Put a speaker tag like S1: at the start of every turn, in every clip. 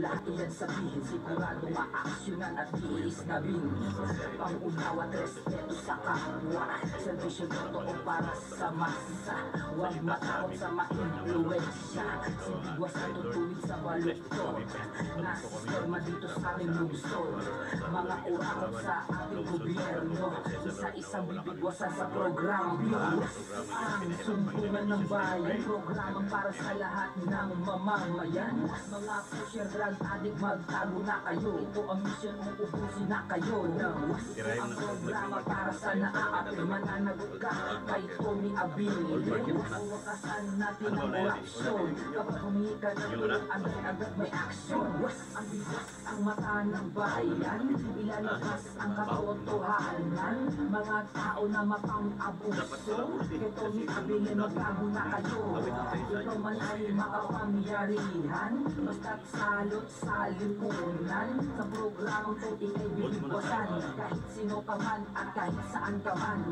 S1: lahat iyan sabihin, sigurado maaksyonan at iisnabin. Pangunawa at respeto sa kapwa, servisyo totoo para sa masa. Huwag matakot sa ma-influensya, sindigwas na tutuwid sa baluktot. Nasa sistema dito sa aming lungsod, mga urakot sa ating gobyerno, isa-isang bibigwasan sa programa. Ang sumpungan ng bayan, programang para sa lahat ng mamamayan. Mga pusher, drug addict, magtago na kayo. Ito ang mission mo, ubusin na kayo. Ang programa para sa naaapi, mananagot ka kay Tommy Abilie. Uwakasan natin ang korupsyon, kapag humingi ka ng tulong, agad-agad may aksyon. Ang bigas ang mata ng bayan, ilalabas ang katotohanan. Mga tao na mapang-abuso, kay Tommy Abilie magtago na kayo. Ito man ay makapangyarihan, basta't salot sa lipunan. Sa programang to ikay bibigwasan, kahit sino ka man at kahit saan ka man.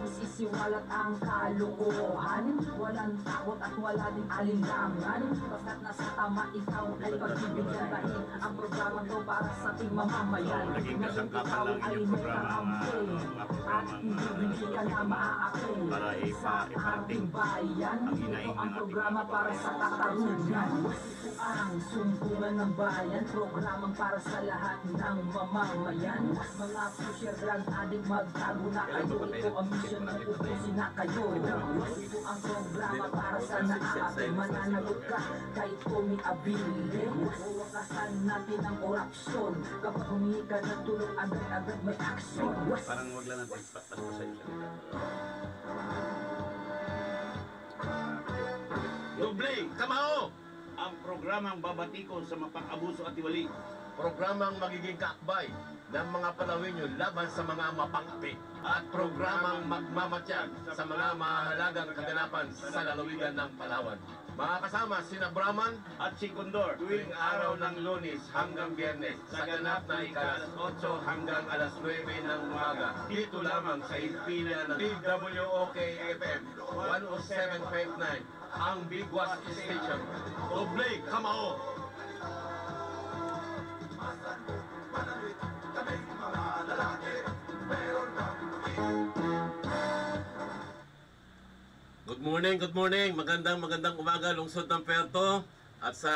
S1: Isisiwalat ang kalokohan, walang takot at wala din alinlangan. Basta't nasa tama ikaw ay pagbibigyan dahil ang programang to para sa ating mamamayan.
S2: Naging kasangkapan lang inyong programa,
S1: at hindi ka na maaakil
S2: para iparating
S1: ang
S2: hinaing ng ating
S1: programa para sa katarungan. Ang sumpungan ng bayan, programang para sa lahat ng mamamayan. Mga pusher, drug addict, magtago na kayo. Ito ang mission ng ubusin na kayo. Ito ang programa para sa naaapi, mananagot ka kay Tommy Abilie. Uwakasan natin ang korupsyon, kapag humingi ka ng tulong, agad-agad may action.
S2: Parang wag lang natin patas sa isa. Doble, kamao! Ang programang babatikon sa mapang-abuso at tiwali.
S3: Programang magiging kaakbay ng mga palawinyo laban sa mga mapang-api. At programang magmamatiyag sa mga mahalagang kaganapan sa lalawigan ng Palawan. Mga kasama, sina Brahman
S2: At si Condor,
S3: tuwing araw ng Lunes hanggang Biyernes sa ganap na ikalas 8 hanggang alas 9 ng umaga. Dito lamang sa Ilpina ng DWOK FM 107.9, ang Bigwas Station. Doble, kamao!
S4: Good morning. Magandang umaga, lungsod ng Puerto at sa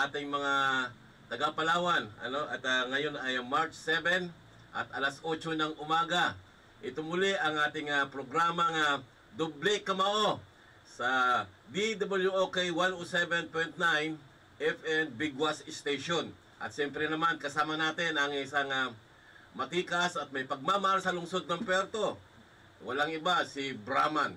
S4: ating mga taga-Palawan. Ngayon ay March 7 at alas 8 ng umaga. Ito muli ang ating programang Doble Kamao sa DWOK 107.9 FM Bigwas Station. At siyempre naman kasama natin ang isang matikas at may pagmamahal sa lungsod ng Puerto. Walang iba, si Brahman.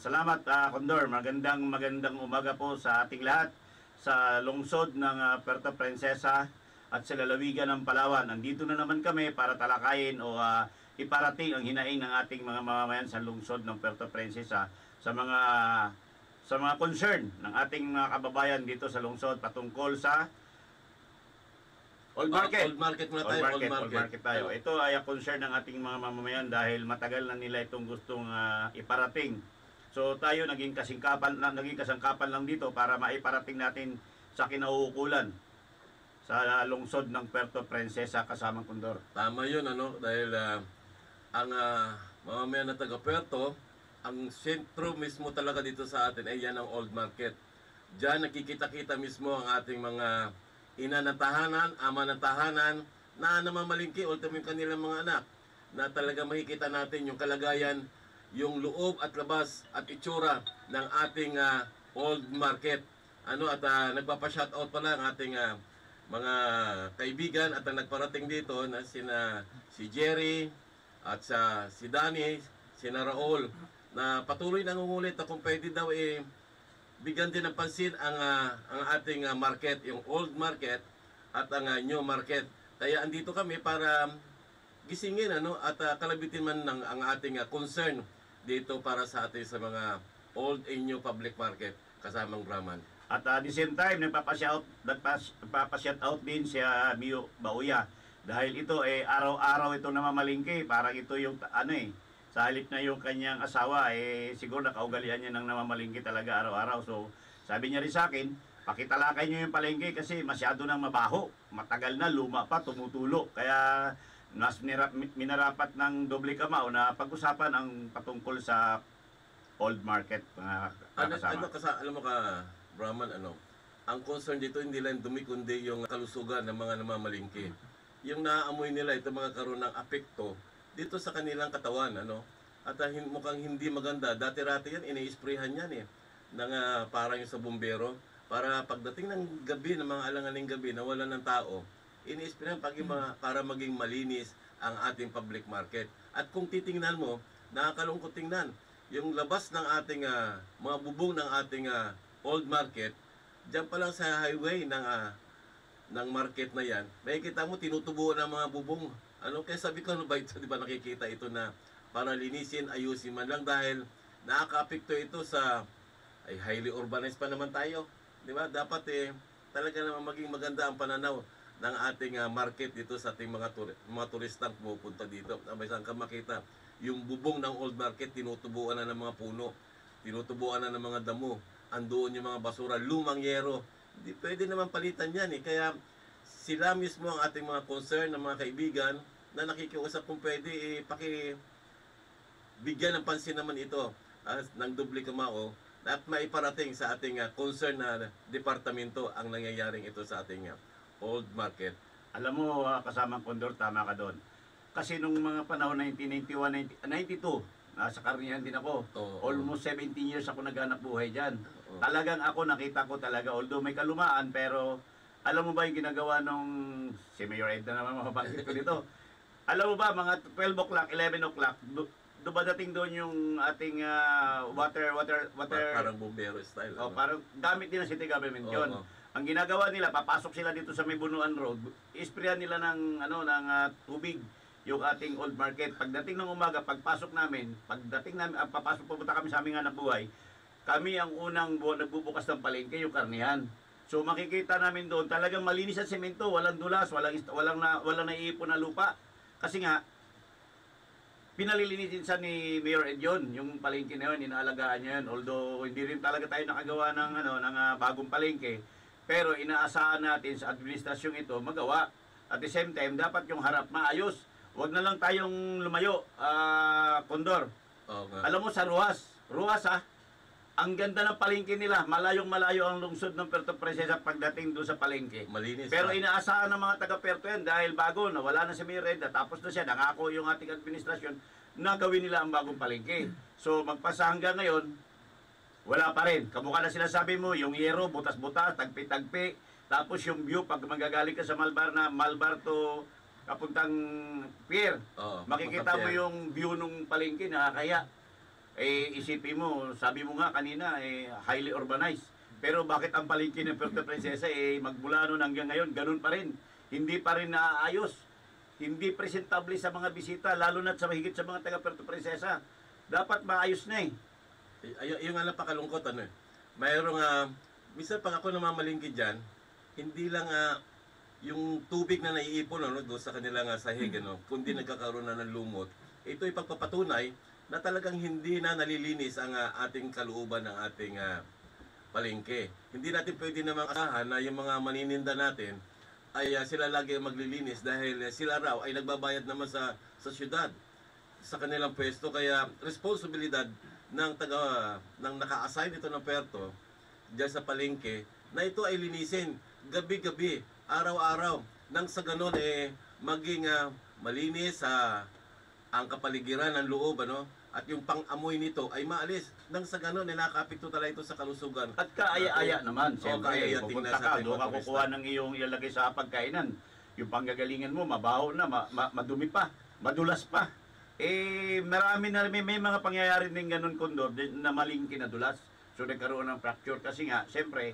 S2: Salamat, Condor. Magandang umaga po sa ating lahat sa lungsod ng Puerto Princesa at sa lalawigan ng Palawan. Nandito na naman kami para talakayin o iparating ang hinaing ng ating mga mamamayan sa lungsod ng Puerto Princesa sa mga concern ng ating mga kababayan dito sa lungsod patungkol sa Old Market.
S4: Old Market
S2: tayo. Ito ay concern ng ating mga mamamayan dahil matagal na nila itong gustong iparating. So tayo naging kasangkapan lang dito para maiparating natin sa kinauukulan sa lungsod ng Puerto Princesa kasamang Condor.
S4: Tama yun, dahil ang mamamayan na taga Puerto, ang sentro mismo talaga dito sa atin ay yan ang Old Market. Diyan nakikita-kita mismo ang ating mga ina ng tahanan, ama ng tahanan, na namamalingki, ultimo yung kanilang mga anak, na talaga makikita natin yung kalagayan, yung loob at labas at itsura ng ating Old Market. Nagpapa-shoutout pala ang ating mga kaibigan at ang nagparating dito na si Jerry at si Danny, sina Raul, na patuloy nangungulit na kung pwede daw bigyan din ng pansin ang ating market, yung Old Market at ang New Market. Kaya andito kami para gisingin at kalabitin man ang ating concern dito para sa atin sa mga Old and New Public Market kasamang Brahman.
S2: At the same time, nagpapa-shout out din si Mio Bauya dahil ito araw-araw ito namamalingki, parang ito yung sa halip na yung kanyang asawa, siguro nakaugalian niya ng namamalingki talaga araw-araw. So, sabi niya rin sa akin, pakitalakay nyo yung palengke kasi masyado nang mabaho. Matagal na, luma pa, tumutulo. Kaya mas minarapat ng doble kamao na pag-usapan ang patungkol sa old market, mga kasama.
S4: Alam mo ka, Brahman, ang concern dito hindi lang dumi kundi yung kalusugan ng mga namamalingki. Yung naaamoy nila ito mga karoon ng apekto dito sa kanilang katawan, At mukhang hindi maganda. Dati-rati yan, ini-sprayhan yan ng parang yung sa bumbero. Para pagdating ng gabi, ng mga alanganing gabi, na wala ng tao, ini-sprayhan para maging malinis ang ating public market. At kung titingnan mo, nakakalungkot tingnan, yung labas ng ating mga bubong ng ating old market, diyan pa lang sa highway ng market na yan, makikita mo tinutubuan ng mga bubong. Kaya sabi ko, ba ito, di ba nakikita ito na para linisin, ayusin man lang dahil nakaka-apekto ito sa highly urbanized pa naman tayo. Di ba? Dapat talaga naman maging maganda ang pananaw ng ating market dito sa ating mga turistang pumupunta dito. May saan ka makita yung bubong ng old market, tinutubuan na ng mga puno, tinutubuan na ng mga damo, andoon yung mga basura, lumang yero. Hindi pwede naman palitan yan Kaya sila mismo ang ating mga concern ng mga kaibigan na nakikiusap kung pwede bigyan ng pansin naman ito ng doble kamao at maiparating sa ating concern na departamento ang nangyayaring ito sa ating old market.
S2: Alam mo, kasamang Kondor, tama ka doon. Kasi nung mga panahon 1991, 92, nasa karnihan din ako. Almost 17 years ako naghanap buhay dyan. Talagang ako, nakita ko talaga, although may kalumaan, pero alam mo ba yung ginagawa nung, si Mayor Ed na naman mabanggit ko dito. Alam mo ba, mga 12 o'clock, 11 o'clock, dumadating doon yung ating water...
S4: Parang bumbero style.
S2: Parang gamit din ng city government yun. Ang ginagawa nila, papasok sila dito sa May Bunuan Road, isprayan nila ng tubig yung ating old market. Pagdating ng umaga, papasok namin, pupunta kami sa aming hanap buhay, kami ang unang nagbubukas ng palengke, yung karnihan. So makikita namin doon, talagang malinis ang semento, walang dulas, walang naiipon na lupa. Kasi nga, pinalilinisin sa ni Mayor Ed yun, yung palengke na yun, inaalagaan niya yun. Although hindi rin talaga tayo nakagawa ng bagong palengke, pero inaasahan natin sa administrasyong ito magawa. At the same time, dapat yung harap maayos. Huwag na lang tayong lumayo, Kondor. Alam mo sa Ruas ang ganda ng palengke nila. Malayong-malayo ang lungsod ng Puerto Princesa pagdating doon sa palengke.
S4: Malinis.
S2: Pero inaasahan ng mga taga-Puerto yan dahil bago, wala na si Mayor Ed, tapos na siya, nangako yung ating administrasyon na gawin nila ang bagong palengke. So magpasa hanggang ngayon, wala pa rin. Kamukha na sinasabi mo, yung yero, butas-butas, tagpi-tagpi. Tapos yung view, pag magagaling ka sa Malbar to kapuntang pier, makikita mo yung view nung palengke, nakakaya. Isipin mo, sabi mo nga kanina, highly urbanized. Pero bakit ang palengke ng Puerto Princesa, magmula noon hanggang ngayon, ganun pa rin. Hindi pa rin naaayos. Hindi presentable sa mga bisita, lalo na sa mahigit sa mga taga Puerto Princesa. Dapat maayos na
S4: Yung nga napakalungkot, mayroong, minsan pag ako namamalingki dyan, hindi lang yung tubig na naiipon doon sa kanilang sahig, kundi nagkakaroon na ng lumot. Ito ay pagpapatunay na talagang hindi na nalilinis ang ating kalooban ng ating palengke. Hindi natin pwede namang asahan na yung mga manininda natin ay sila lagi maglilinis dahil sila raw ay nagbabayad naman sa syudad, sa kanilang pwesto. Kaya responsibilidad ng naka-assign ito ng Puerto diyan sa palengke na ito ay linisin gabi-gabi, araw-araw, nang sa ganon maging malinis ang kapaligiran ng loob, at yung pang-amoy nito ay maalis. Nang sa ganon, nakakapekto talaga ito sa kalusugan.
S2: At kaaya-aya naman. Siyempre,
S4: kaaya-yating
S2: pupunta ka, doon ka kukuha ng iyong ilalagay sa pagkainan. Yung panggagalingan mo, mabaho na, madumi pa, madulas pa. May mga pangyayari din ganun, Kondor, na maling kinadulas. So, nagkaroon ng fracture. Kasi nga, siyempre,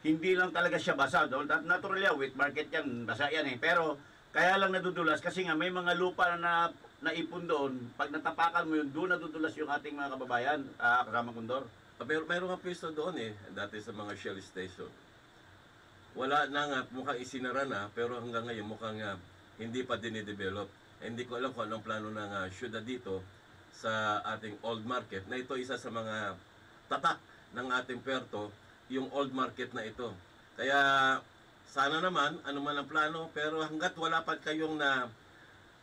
S2: hindi lang talaga siya basa. Natural yan, wet market yan, basa yan Pero, kaya lang nadudulas kasi nga may mga lupa na naipon doon. Pag natapakan mo yun, doon nadudulas yung ating mga kababayan, kasama Kondor.
S4: Mayroon nga pwesto doon dati sa mga Shell station. Wala na nga, mukhang isinara na, pero hanggang ngayon mukhang hindi pa dinidevelop. Hindi ko alam kung anong plano ng syudad dito sa ating old market, na ito isa sa mga tatak ng ating Puerto, yung old market na ito. Kaya sana naman, ano man ang plano, pero hanggat wala pa kayong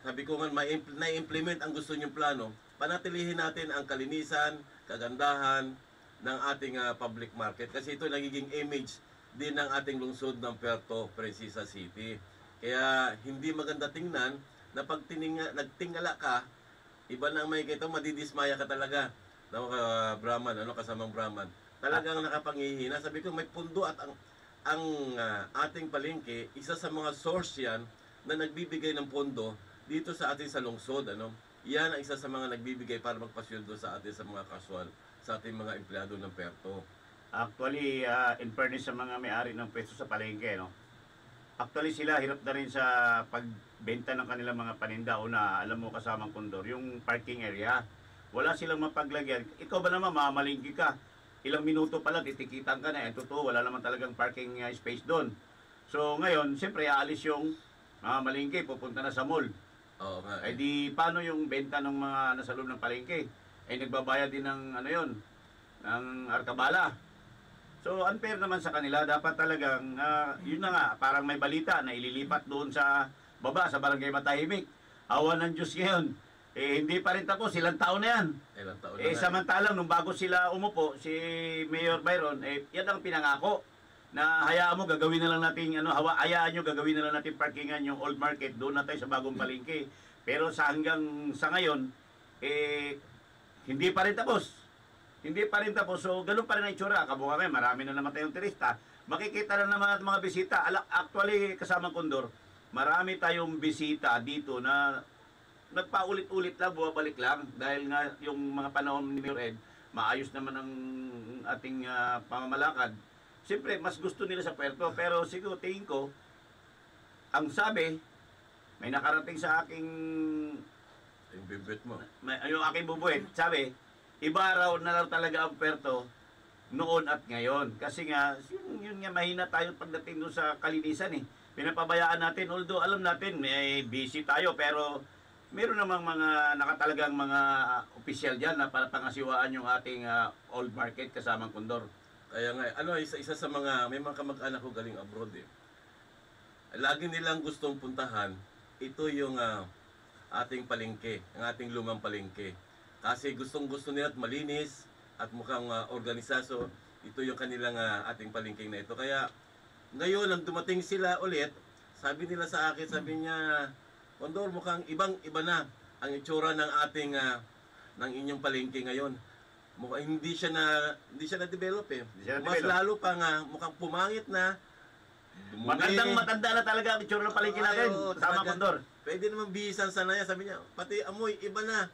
S4: sabi ko nga, na-implement ang gusto nyong plano, panatilihin natin ang kalinisan, kagandahan ng ating public market. Kasi ito nagiging image din ng ating lungsod ng Puerto Princesa City. Kaya hindi maganda tingnan na pag nagtingala ka, iba na ang may kito, madidismaya ka talaga. Brahman, kasamang Brahman. Talagang nakapangihina. Sabi ko, may pundo at ang ating palengke, isa sa mga source yan na nagbibigay ng pondo dito sa ating sa lungsod. Yan ang isa sa mga nagbibigay para magpasyundo sa atin sa mga casual, sa ating mga empleyado ng Puerto.
S2: Actually, in fairness sa mga may-ari ng pwesto sa palengke, actually sila hirap na rin sa pagbenta ng kanilang mga paninda. Una, alam mo kasamang Kondor, yung parking area. Wala silang mapaglagyan. Ikaw ba naman, mamalingki ka? Ilang minuto pala, titikitan ka na. Totoo, wala naman talagang parking space doon. So ngayon, siyempre, aalis yung malingki, pupunta na sa mall.
S4: Oo nga.
S2: Ay di, paano yung benta ng mga nasa loob ng palengke? Ay nagbabayad din ng ng arkabala. So unfair naman sa kanila. Dapat talagang, yun na nga, parang may balita na ililipat doon sa baba, sa barangay Matahimik. Awa ng Diyos ngayon. Hindi pa rin tapos, ilang taon na yan.
S4: Ilang taon na
S2: Samantalang, nung bago sila umupo, si Mayor Byron, yan ang pinangako na hayaan mo, gagawin na lang natin, hayaan nyo, gagawin na lang natin parkingan yung old market, doon na tayo sa bagong palengke. Pero hanggang sa ngayon, hindi pa rin tapos. Hindi pa rin tapos. So, ganun pa rin ang itsura. Kabuka kayo, marami na namatay yung turista. Makikita na naman at mga bisita. Actually, kasama Kondor, marami tayong bisita dito na nagpaulit-ulit lang, bumabalik lang. Dahil nga yung mga panahon ni Mayor Ed, maayos naman ang ating pamamalakad. Siyempre, mas gusto nila sa Puerto. Pero siguro, tingin ko, ang sabi, may nakarating sa aking...
S4: Yung bibit mo.
S2: Yung aking bubuit, sabi, iba raw na lang talaga ang Puerto noon at ngayon. Kasi nga, yun nga, mahina tayo pagdating doon sa kalinisan eh. Pinapabayaan natin, although alam natin, may busy tayo, pero meron namang mga nakatalagang mga opisyal dyan na para pangasiwaan yung ating old market kasamang Kondor.
S4: Kaya nga, isa sa mga, may mga kamag-anak ko galing abroad eh. Lagi nilang gustong puntahan, ito yung ating palengke, ang ating lumang palengke. Kasi gustong-gusto nila at malinis at mukhang organisasyo, ito yung kanilang ating palengke na ito. Kaya ngayon, nang dumating sila ulit, sabi nila sa akin, sabi niya, Kondor, mukhang ibang-iba na ang itsura ng ating ng inyong palengke ngayon. Mukhang hindi siya na-develop eh. Mas lalo pa nga mukhang pumangit na.
S2: Matanda na talaga ang itsura ng palengke natin. Sama Kondor.
S4: Pwede naman bihisan sana yan. Sabi niya, pati amoy iba na.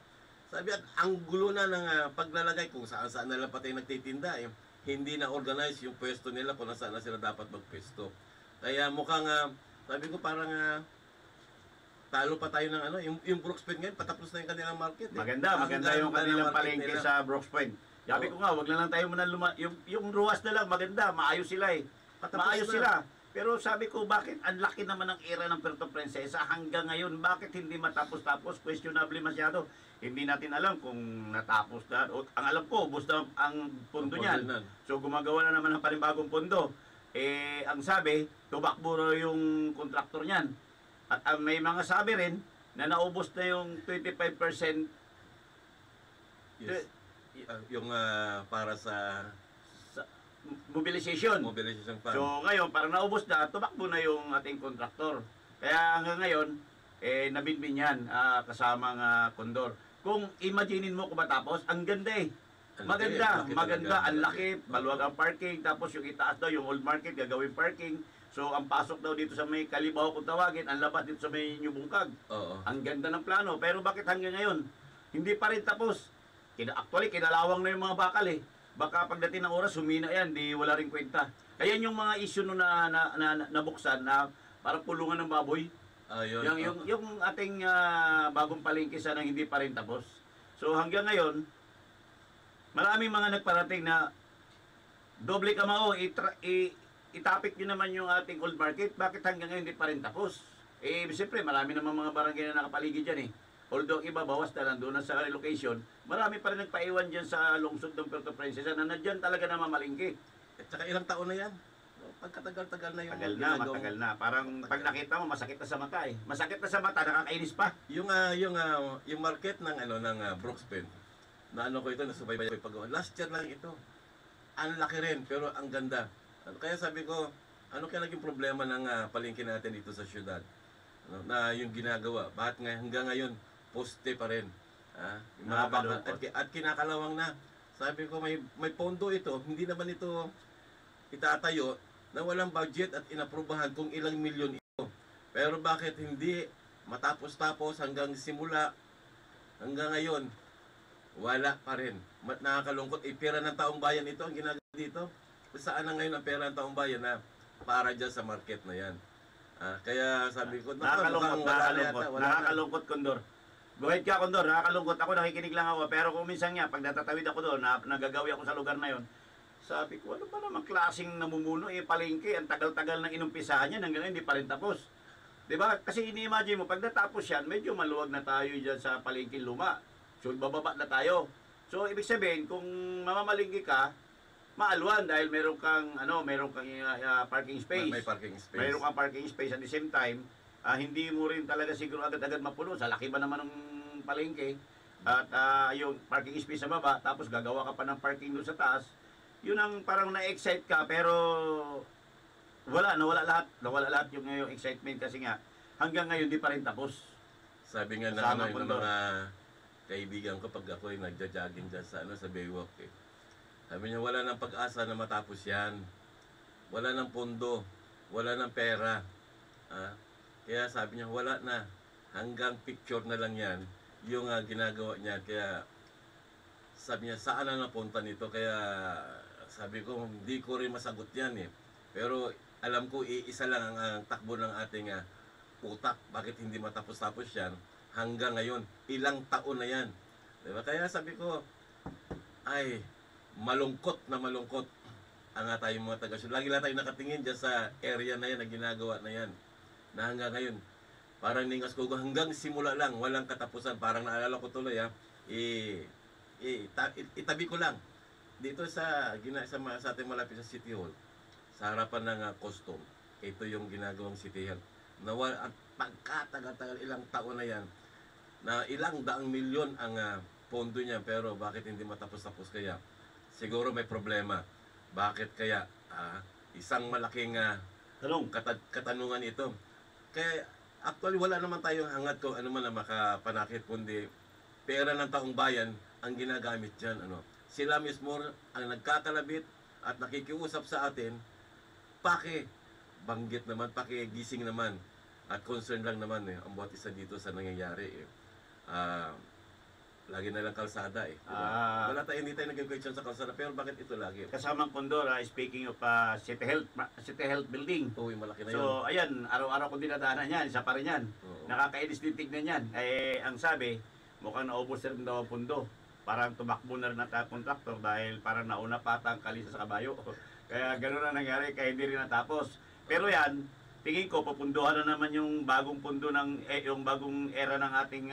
S4: Sabi at ang gulo na ng paglalagay kung saan-saan na lang pati nagtitinda eh. Hindi na organize yung pwesto nila kung saan na sila dapat magpwesto. Kaya mukhang sabi ko parang talo pa tayo ng yung Brooks Point ngayon, patapos na yung kanilang market.
S2: Maganda yung kanilang palengke sa Brooks Point. Sabi ko nga, wag na lang tayo muna yung ruwas na lang, maganda, maayos sila eh. Maayos sila. Pero sabi ko, bakit ang laki naman ng era ng Puerto Princesa hanggang ngayon, bakit hindi matapos-tapos? Questionable masyado. Hindi natin alam kung natapos na. Ang alam ko, ubos na ang pondo niyan. So gumagawa na naman ng panibagong pondo. Ang sabi, tumakbo raw yung kontraktor niyan. At may mga sabi rin na naubos na yung 25%.
S4: Yes. Yung para sa
S2: mobilization fund. So ngayon, parang naubos na, tumakbo na yung ating kontraktor. Kaya hanggang ngayon, nabinbin yan kasamang Kondor. Kung imaginein mo kung matapos, ang ganda eh. Maganda, ang laki, maluwag ang parking, tapos yung itaas daw, yung old market, gagawin parking. So, ang pasok daw dito sa may Kalibaw kung tawagin, ang labas dito sa may New Bungkag.
S4: Oo.
S2: Ang ganda ng plano. Pero bakit hanggang ngayon? Hindi pa rin tapos. Actually, kinalawang na yung mga bakal eh. Baka pagdating ng oras, humina yan, di wala rin kwenta. Kaya yung mga issue na nabuksan na parang pulungan ng baboy. Yung ating bagong palengke sana hindi pa rin tapos. So, hanggang ngayon, maraming mga nagparating na doble kamao, itapik nyo naman yung ating old market, bakit hanggang ngayon hindi pa rin tapos? Siyempre, marami naman mga barangay na nakapaligid dyan eh. Although iba, bawas na lang doon na sa relocation, marami pa rin nagpaiwan dyan sa lungsod ng Puerto Princesa na nandyan talaga na mamalingki.
S4: At saka ilang taon na yan? pagkatagal-tagal na yung
S2: Tagal na,
S4: ginagawang-
S2: matagal na. Parang pag nakita mo, masakit na sa mata eh. Masakit na sa mata, nakakainis pa.
S4: Yung market ng Brookspen, na ano ko ito, nasubaybay ko yung paggawa. Last year lang ito. Ang laki rin, pero ang ganda. Kaya sabi ko, ano kaya naging problema ng palengke natin dito sa syudad? Na yung ginagawa, bakit hanggang ngayon, poste pa rin. Yung mga at kinakalawang na. Sabi ko, may pondo ito, hindi naman ito itatayo na walang budget at inaprubahan kung ilang milyon ito. Pero bakit hindi matapos-tapos hanggang simula, hanggang ngayon, wala pa rin. Nakakalungkot. Pera ng taong bayan ito ang ginagawa dito. Saan na ngayon ang pera ng taong bayan na para dyan sa market na yan? Kaya sabi ko,
S2: nakakalungkot, Kondor. Go ahead ka, Kondor. Nakakalungkot ako, nakikinig lang ako. Pero kung minsan nga, pag natatawid ako doon, nagagawi ako sa lugar na yon, sabi ko, ano ba namang klaseng namumuno? Palengke, ang tagal-tagal ng inumpisahan niya, hanggang ngayon, hindi pa rin tapos. Diba? Kasi ini-imagine mo, pag natapos yan, medyo maluwag na tayo dyan sa palengke luma. So, bababa na tayo. So, ibig sabihin, kung mamamalingki ka, maalwan dahil meron kang parking space.
S4: May parking space.
S2: Meron kang parking space at the same time, hindi mo rin talaga siguro agad-agad mapuno. Sa laki ba naman ng palengke? At yung parking space sa baba, tapos gagawa ka pa ng parking doon sa taas. Yun ang parang na-excite ka, pero nawala lahat yung excitement kasi nga hanggang ngayon di pa rin tapos.
S4: Sabi nga na yung mga kaibigan ko pag ako ay nagja-jogging dyan sa Baywalk eh. Sabi niya wala nang pag-asa na matapos yan. Wala nang pondo, wala nang pera. Kaya sabi niya wala na. Hanggang picture na lang yan yung ginagawa niya. Kaya sabi niya saan na napunta nito. Kaya sabi ko hindi ko rin masagot yan eh. Pero alam ko iisa lang ang takbo ng ating utak. Bakit hindi matapos-tapos yan? Hanggang ngayon, ilang taon na yan. Diba? Kaya sabi ko, ay, malungkot ang tayong mga taga-syudad. Lagi lang tayo nakatingin dyan sa area na yan, na ginagawa na yan. Na hanggang ngayon, parang ningas ko, hanggang simula lang, walang katapusan. Parang naalala ko tuloy, itabi ko lang. Dito sa ating malapit sa City Hall, sa harapan ng custom, ito yung ginagawang City Hall. At pagkatagal-tagal, ilang taon na yan, na ilang daang milyon ang pondo niya, pero bakit hindi matapos-tapos kaya? Siguro may problema. Bakit kaya? Isang malaking katanungan ito. Kaya actually wala naman tayong hangad kung ano man na makapanakit, kundi pera ng taong bayan ang ginagamit dyan. Sila mismo ang nagkakalabit at nakikiusap sa atin, banggit naman, pakigising naman. At concern lang naman ang bawat isa dito sa nangyayari lagi na lang kalsada diba? Hindi tayo naging question sa kalsada, pero bakit ito lagi?
S2: Kasamang Kondor, speaking of City Health Building.
S4: Uy, malaki na yun.
S2: So, ayan, araw-araw kong dinadaanan yan, isa pa rin yan. Nakakainis din tignan yan. Ang sabi, mukhang naubos rin daw ang pundo. Parang tumakbo na rin ang kontraktor dahil parang nauna pa ang kalisa sa kabayo. Kaya gano'n na nangyari, kaya hindi rin natapos. Pero yan, tingin ko, pupunduhan na naman yung bagong pundo yung bagong era ng ating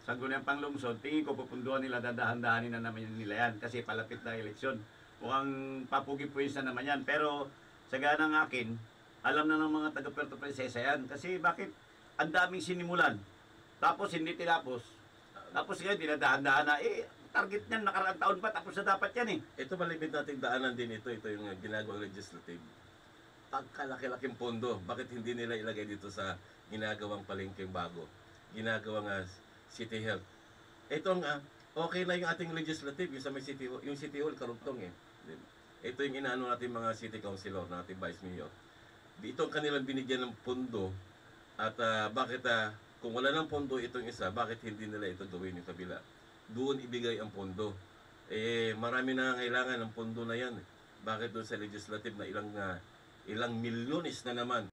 S2: Sangguniang Panglungsod. Tingin ko, pupunduhan nila, dadahan-dahanin na naman nila yan kasi palapit na eleksyon. Mukhang papugi-puwis na naman yan. Pero sa ganang akin, alam na ng mga taga Puerto Princesa yan. Kasi bakit ang daming sinimulan, tapos hindi tinapos. Tapos ngayon, dinadahan-dahan na, target niyan, nakaraang taon pa, tapos na dapat yan
S4: Ito malimit nating daanan din ito yung ginagawang legislative. Pagkalaki-laking pondo, bakit hindi nila ilagay dito sa ginagawang palengkeng bago, ginagawang City Health? Ito okay na yung ating legislative, yung sa may City Hall, karugtong Ito yung inaano natin mga City Councilor, natin Vice Mayor. Ito ang kanilang binigyan ng pondo at bakit kung wala ng pondo itong isa, bakit hindi nila ito gawin yung kabila? Doon ibigay ang pondo. Marami na kailangan ng pondo na yan. Bakit doon sa legislative na ilang milyones na naman?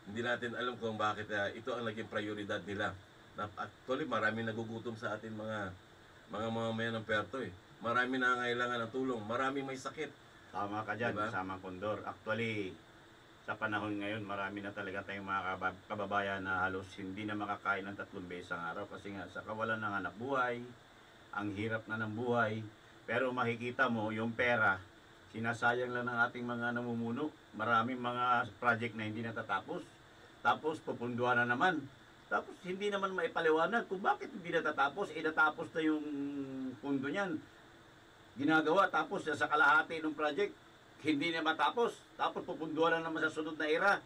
S4: Hindi natin alam kung bakit ito ang naging prioridad nila. Actually, marami nagugutom sa atin mga mamamayan ng Puerto Marami na kailangan ng tulong. Marami may sakit.
S2: Tama ka dyan,
S4: diba?
S2: Kasamang Kondor. Actually, sa panahon ngayon, marami na talaga tayong mga kababayan na halos hindi na makakain ng 3 beses ang araw kasi nga sa kawalan ng hanap buhay, ang hirap na ng buhay. Pero makikita mo yung pera, Sinasayang lang ng ating mga namumuno. Maraming mga project na hindi natatapos. Tapos pupunduhan na naman. Tapos hindi naman maipaliwanag kung bakit hindi natatapos. Natapos na yung pundo niyan. Ginagawa tapos sa kalahati ng project hindi na matapos. Tapos pupunduhan na naman sa sunod na era.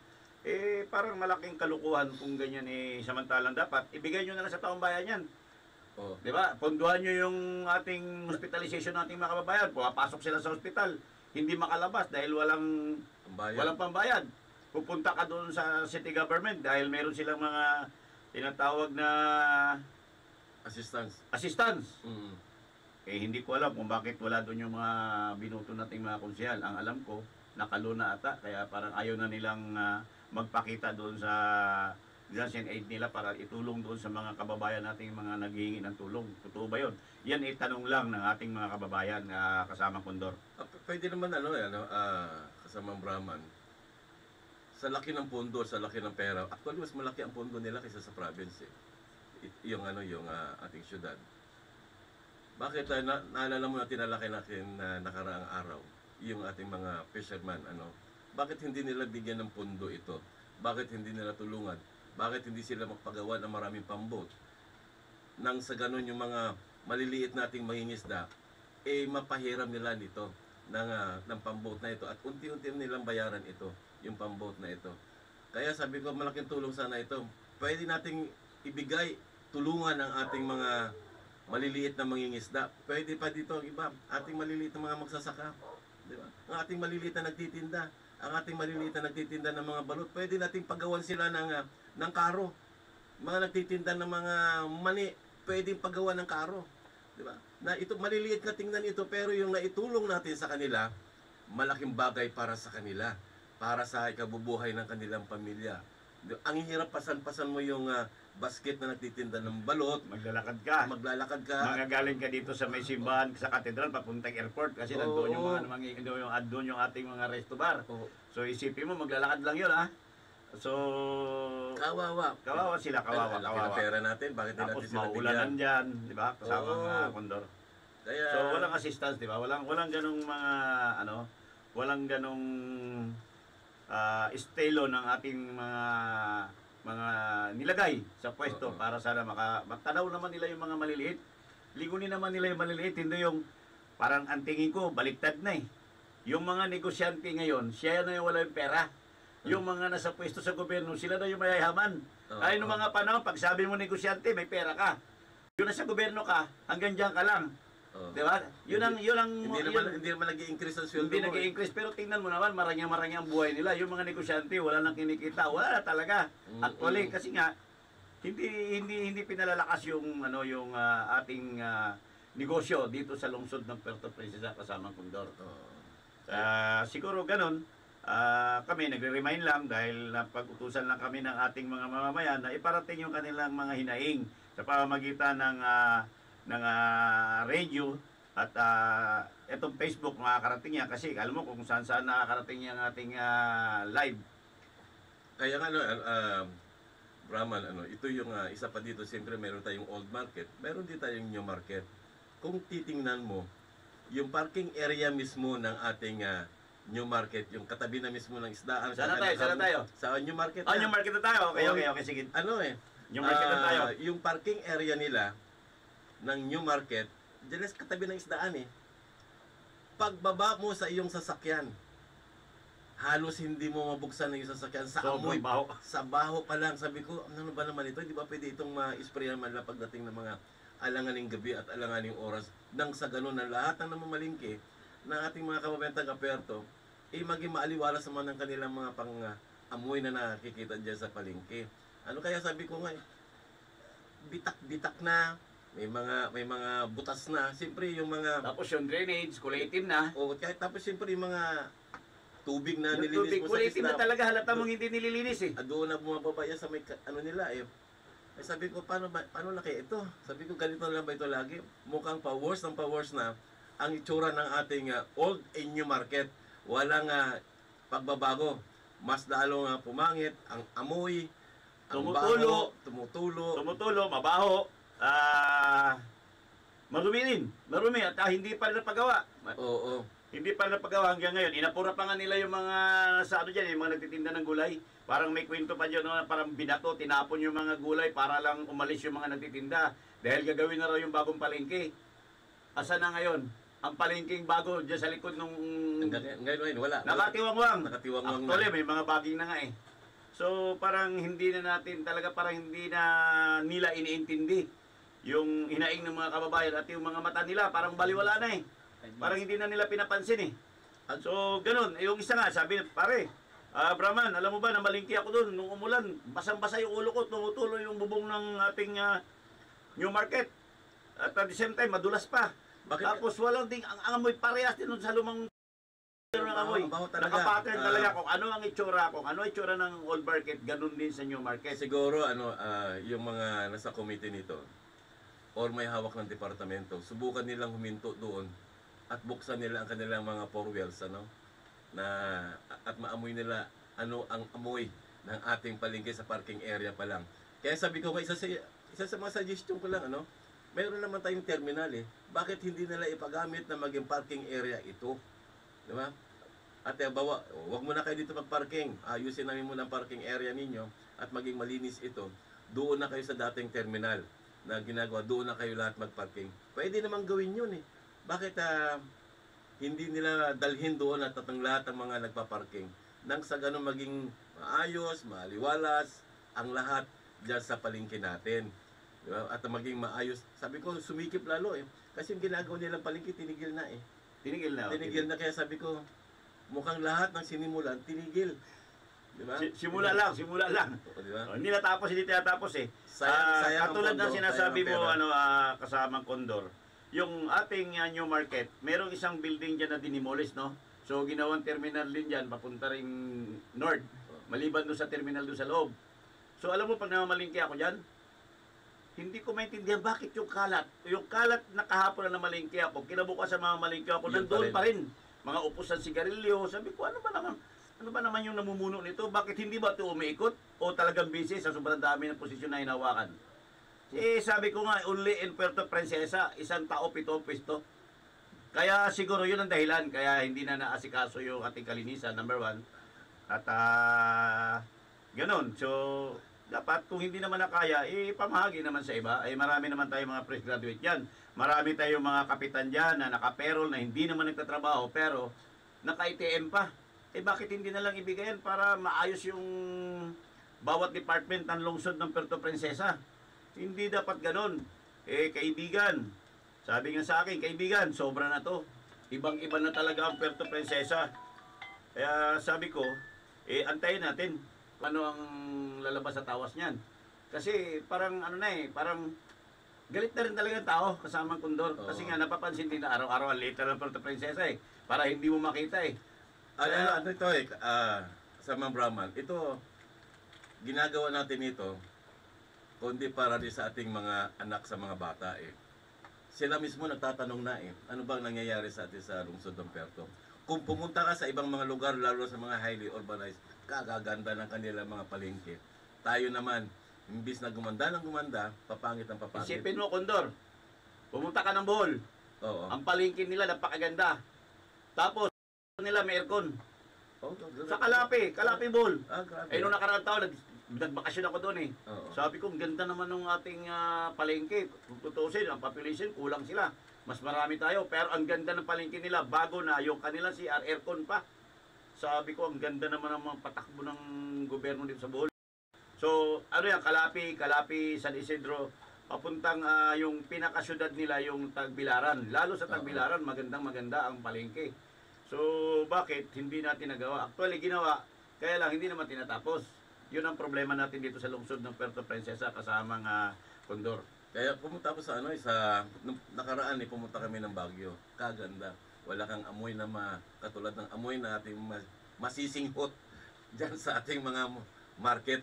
S2: Parang malaking kalukuhan kung ganyan samantalang dapat ibigay nyo na lang sa taong bayan yan.
S4: Oh.
S2: Di ba? Ponduhan nyo yung ating hospitalization ng ating mga kababayan. Pumapasok sila sa ospital, hindi makalabas dahil walang pambayad. Pupunta ka doon sa city government dahil meron silang mga tinatawag na assistance.
S4: Mm.
S2: Hindi ko alam kung bakit wala doon yung mga binuto nating mga konsehal. Ang alam ko, nakaluna ata, kaya parang ayaw na nilang magpakita doon sa grants and aid nila para itulong doon sa mga kababayan nating mga naghihingi ng tulong. Totoo ba yun? Yan tanong lang ng ating mga kababayan kasama Condor.
S4: Pwede naman kasamang Brahman. Sa laki ng pondo, sa laki ng pera, actually mas malaki ang pondo nila kaysa sa province. Yung ating syudad. Bakit naalala mo na tinalaki natin na nakaraang araw yung ating mga fisherman, bakit hindi nila bigyan ng pondo ito? Bakit hindi nila tulungan? Bakit hindi sila magpagawa ng maraming pambot? Nang sa ganun yung mga maliliit nating mangingisda, mapahiram nila nito ng pambot na ito at unti-unti nilang bayaran ito, yung pambot na ito. Kaya sabi ko, malaking tulong sana ito. Pwede nating ibigay tulungan ng ating mga maliliit na mangingisda. Pwede pa dito ang iba, ating maliliit na mga magsasaka. Diba? Ang ating maliliit na nagtitinda, ang ating maliliit na nagtitinda ng mga balot, pwede nating pagawan sila ng karo. Mga nagtitinda ng mga mani, pwedeng pagawa ng karo. Diba? Na ito, maliliit na tingnan ito, pero yung naitulong natin sa kanila, malaking bagay para sa kanila, para sa ikabubuhay ng kanilang pamilya. Ang hirap pasan-pasan mo yung basket na nagtitinda ng balot.
S2: Maglalakad ka. Magagaling ka dito sa may simbahan sa katedral papuntang airport kasi nandoon yung ating mga resto bar. So isipin mo maglalakad lang 'yun So kawawa sila.
S4: Laki ng pera natin, bakit
S2: Tapos
S4: natin sila
S2: maulanan diyan, di ba? Kasama mga Condor.
S4: Kaya,
S2: so walang assistance, di ba? Walang ganung mga walang ganung estilo ng ating mga nilagay sa pwesto para sana magtanaw naman nila yung mga maliliit. Lingunin naman nila yung maliliit, hindi yung parang ang tingin ko baliktad na Yung mga negosyante ngayon, siya na yung wala yung pera. Yung mga nasa pwesto sa gobyerno, sila na yung mayayaman. Ay nung mga panahon, pag sabi mo negosyante, may pera ka. Yung nasa gobyerno ka, hanggang diyan ka lang. Di ba? Yun ang
S4: hindi naman nag-i-increase ang sweldo mo.
S2: Hindi nag-i-increase, pero tingnan mo naman, marami ang buhay nila. Yung mga negosyante, wala nang kinikita, wala na talaga. Actually, kasi nga hindi pinalalakas yung ating negosyo dito sa lungsod ng Puerto Princesa kasama Condor. Siguro ganun, kami nagre-remind lang dahil napag-utusan lang kami ng ating mga mamamayan na iparating yung kanilang mga hinaing sa pamamagitan ng radio at itong Facebook makakarating yan kasi alam mo kung saan nakakarating yung ating live.
S4: Kaya nga Brahman, ito yung isa pa dito, siyempre meron tayong old market, meron din tayong new market. Kung titingnan mo, yung parking area mismo ng ating new market, yung katabi na mismo ng isdaan.
S2: Sana tayo?
S4: Sa new market.
S2: New market na tayo? Okay, sige. New market na tayo.
S4: Yung parking area nila, ng new market, dyan katabi ng isdaan Pagbaba mo sa iyong sasakyan, halos hindi mo mabuksan ng iyong sasakyan sa amoy. Sa baho pa lang. Sabi ko, ano ba naman ito? Di ba pwede itong ma-sprayan man lang pagdating ng mga alanganing gabi at alanganing oras nang sa ganun na lahat ng namamalingke ng ating mga kababayan taga-Puerto maging maaliwala sa mga ng kanilang mga pang-amoy na nakikita dyan sa palengke. Kaya sabi ko nga, bitak-bitak na, may mga butas na, siyempre yung mga
S2: tapos yung drainage kulay itim na.
S4: Tapos siyempre yung mga tubig na
S2: yung
S4: nilinis mo sa
S2: kulay itim na talaga, halata mong hindi nililinis
S4: doon na bumababa sa may nila sabi ko, paano laki ito? Sabi ko, ganito lang ba ito lagi? Mukhang pa-worse na ang itsura ng ating old and new market. Walang pagbabago. Mas lalo pumangit ang amoy, tumutulo, mabaho.
S2: Marumi at hindi pa rin napagawa.
S4: Oo.
S2: Hindi pa napagawa hanggang ngayon. Inapura pa nga nila yung mga sa ano dyan, yung mga nagtitinda ng gulay. Parang may kwento pa dyan, no, parang binato, tinapon yung mga gulay para lang umalis yung mga nagtitinda. Dahil gagawin na raw yung bagong palengke. Asa na ngayon? Ang palengking bago dyan sa likod nung...
S4: Ngayon, wala.
S2: Nakatiwangwang.
S4: Nakatiwangwang
S2: Actually,
S4: na.
S2: may mga baging na nga eh. So, parang hindi na natin, talaga parang hindi na nila iniintindi yung hinaing ng mga kababayan at yung mga mata nila, parang baliwala na eh. Parang hindi na nila pinapansin eh. So, ganun. Yung isa nga, sabi, pare, Brahman, alam mo ba, namalingki ako doon nung umulan. Basang-basa yung ulo ko, tumutuloy yung bubong ng ating new market. At at the same time, madulas pa.
S4: Bakit?
S2: Tapos walang ding, ang amoy parehas din nun sa lumang ng amoy.
S4: Baho talaga.
S2: Nakapattern talaga kung ano ang itsura ng old market, ganun din sa new market.
S4: Siguro, yung mga nasa committee nito, or may hawak ng departamento, subukan nilang huminto doon at buksan nila ang kanilang mga four wheels, at maamoy nila ano ang amoy ng ating palengke sa parking area pa lang. Kaya sabi ko, isa sa mga suggestion ko lang, mayroon naman tayong terminal eh. Bakit hindi nila ipagamit na maging parking area ito? Di ba? At wag mo na kayo dito magparking. Ayusin namin muna ang parking area ninyo at maging malinis ito. Doon na kayo sa dating terminal na ginagawa. Doon na kayo lahat magparking. Pwede namang gawin yun eh. Bakit hindi nila dalhin doon at lahat ng mga nagpaparking? Nang sa ganun maging maayos, maliwalas, ang lahat dyan sa palengke natin. Diba? At maging maayos. Sabi ko, sumikip lalo eh. Kasi yung ginagawa nilang palengke, tinigil na eh.
S2: Tinigil na.
S4: Tinigil na, kaya sabi ko, mukhang lahat ng sinimulan, tinigil. Diba?
S2: Simula lang.
S4: Diba?
S2: Hindi tinatapos eh.
S4: Sayang ang
S2: Katulad ng
S4: pondo,
S2: sinasabi
S4: sayang
S2: mo,
S4: ang pera.
S2: kasamang Condor, yung ating new market, merong isang building dyan na dinimolish, no? So, ginawang terminal din dyan, papunta rin north, maliban doon sa terminal doon sa loob. So, alam mo, pag namamalingki ako dyan, hindi ko maintindihan bakit yung kalat na kahapon na namalingki ako, kinabukasan mamamalingki ako,
S4: Yun
S2: nandoon
S4: pa
S2: pa rin. Mga upos ng sigarilyo, sabi ko, ano ba naman yung namumuno nito? Bakit hindi ba ito umiikot? O talagang busy sa sobrang dami ng posisyon na hinawakan? Sabi ko nga, only in Puerto Princesa, isang tao, 7 pwesto. Kaya siguro yun ang dahilan, kaya hindi na naasikaso yung ating kalinisan, number 1. At ganun. So, dapat kung hindi naman nakaya, pamahagi naman sa iba. Marami naman tayong mga fresh graduate dyan. Marami tayong mga kapitan dyan na naka-payroll na hindi naman nagtatrabaho pero naka-ITM pa. Bakit hindi na lang ibigayan para maayos yung bawat department ng lungsod ng Puerto Princesa? Hindi dapat ganun. Kaibigan, sabi nga sa akin, kaibigan, sobra na to. Ibang-iba na talaga ang Puerto Princesa. Kaya sabi ko, antayin natin ano ang lalabas sa tawas niyan. Kasi parang parang galit na rin talaga ang tao kasamang Condor.
S4: Oo.
S2: Kasi nga napapansin din na araw-araw ang later ng Puerto Princesa para hindi mo makita
S4: Sa mga Brahman, ito, ginagawa natin ito, kundi para din sa ating mga anak sa mga bata Sila mismo nagtatanong na ano bang nangyayari sa atin sa lungsod ng Puerto? Kung pumunta ka sa ibang mga lugar, lalo sa mga highly urbanized, kagaganda ng kanilang mga palengke. Tayo naman, imbis na gumanda, papangit ang papangit.
S2: Isipin mo, Condor, pumunta ka ng Bohol.
S4: Oo.
S2: Ang palengke nila napakaganda. Tapos nila may aircon. Sa Kalapi Bohol.
S4: Grabe.
S2: Nung nakaraang taon, nagbakasyon ako doon
S4: Oo.
S2: Sabi ko, ang ganda naman ng ating palengke. Kung tutusin, ang population, kulang sila. Mas marami tayo, pero ang ganda ng palengke nila, bago na yung kanila CR aircon pa. Sabi ko, ang ganda naman ng mga patakbo ng gobyerno dito sa Bohol. So, Kalapi, San Isidro, papuntang yung pinakasyudad nila, yung Tagbilaran. Lalo sa Tagbilaran, maganda ang palengke. So, bakit hindi natin nagawa? Actually, ginawa, kaya lang hindi naman tinatapos. Yun ang problema natin dito sa lungsod ng Puerto Princesa kasamang Condor.
S4: Kaya pumunta ako nung nakaraan pumunta kami ng Baguio. Kaganda. Wala kang amoy na katulad ng amoy na ating masisinghot dyan sa ating mga market.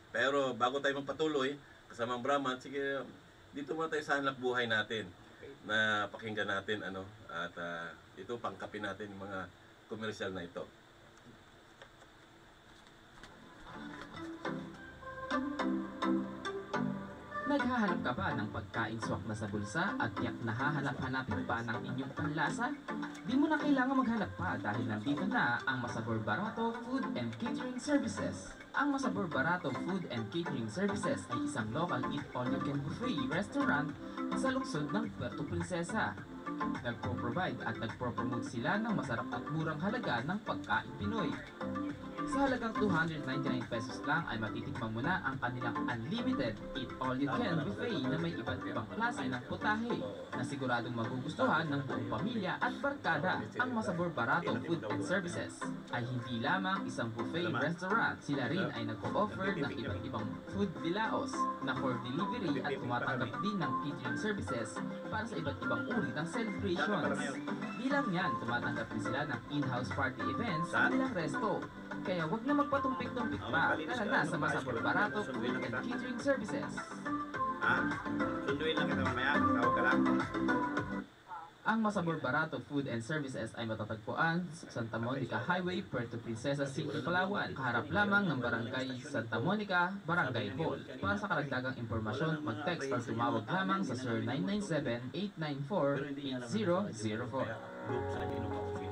S4: Pero bago tayo magpatuloy, kasamang Brahman, sige, dito muna tayo sa hanap buhay natin na pakinggan natin at ito pangkapin natin yung mga komersyal na ito.
S5: Naghahanap ka ba ng pagkain swak na sa bulsa at tiyak nahahanap-hanapin pa ng inyong panlasa? Di mo na kailangan maghanap pa dahil nandito na ang Masabor Barato Food and Catering Services. Ang Masabor Barato Food and Catering Services ay isang local eat-all-you-can buffet restaurant sa lungsod ng Puerto Princesa. Nagpo-provide at nagpo-promote sila ng masarap at murang halaga ng pagkain Pinoy. Sa halagang 299 pesos lang ay matitikman mo na ang kanilang unlimited eat-all-you-can buffet na may iba't ibang klase ng putahe na siguradong magugustuhan ng buong pamilya at barkada. Ang Masabor Barato Food and Services ay hindi lamang isang buffet restaurant. Sila rin ay nagpo-offer ng iba't ibang food bilaos na for delivery at tumatanggap din ng catering services para sa iba't ibang uri ng celebrations. Bilang yan, tumatanggap din sila ng in-house party events sa kanilang resto. Kaya wag na magpatumpik-tumpik pa. Tara na sa Masabor Barato Food and Catering Services.
S2: Sunduin lang kita mamaya. Tawag ka lang.
S5: Ang Masabor Barato Food and Services ay matatagpuan sa Santa Monica Highway, Puerto Princesa City, Palawan. Kaharap lamang ng Barangay Santa Monica, Barangay Hall. Para sa karagdagang impormasyon, mag-text or tumawag lamang sa 0997-894-8004.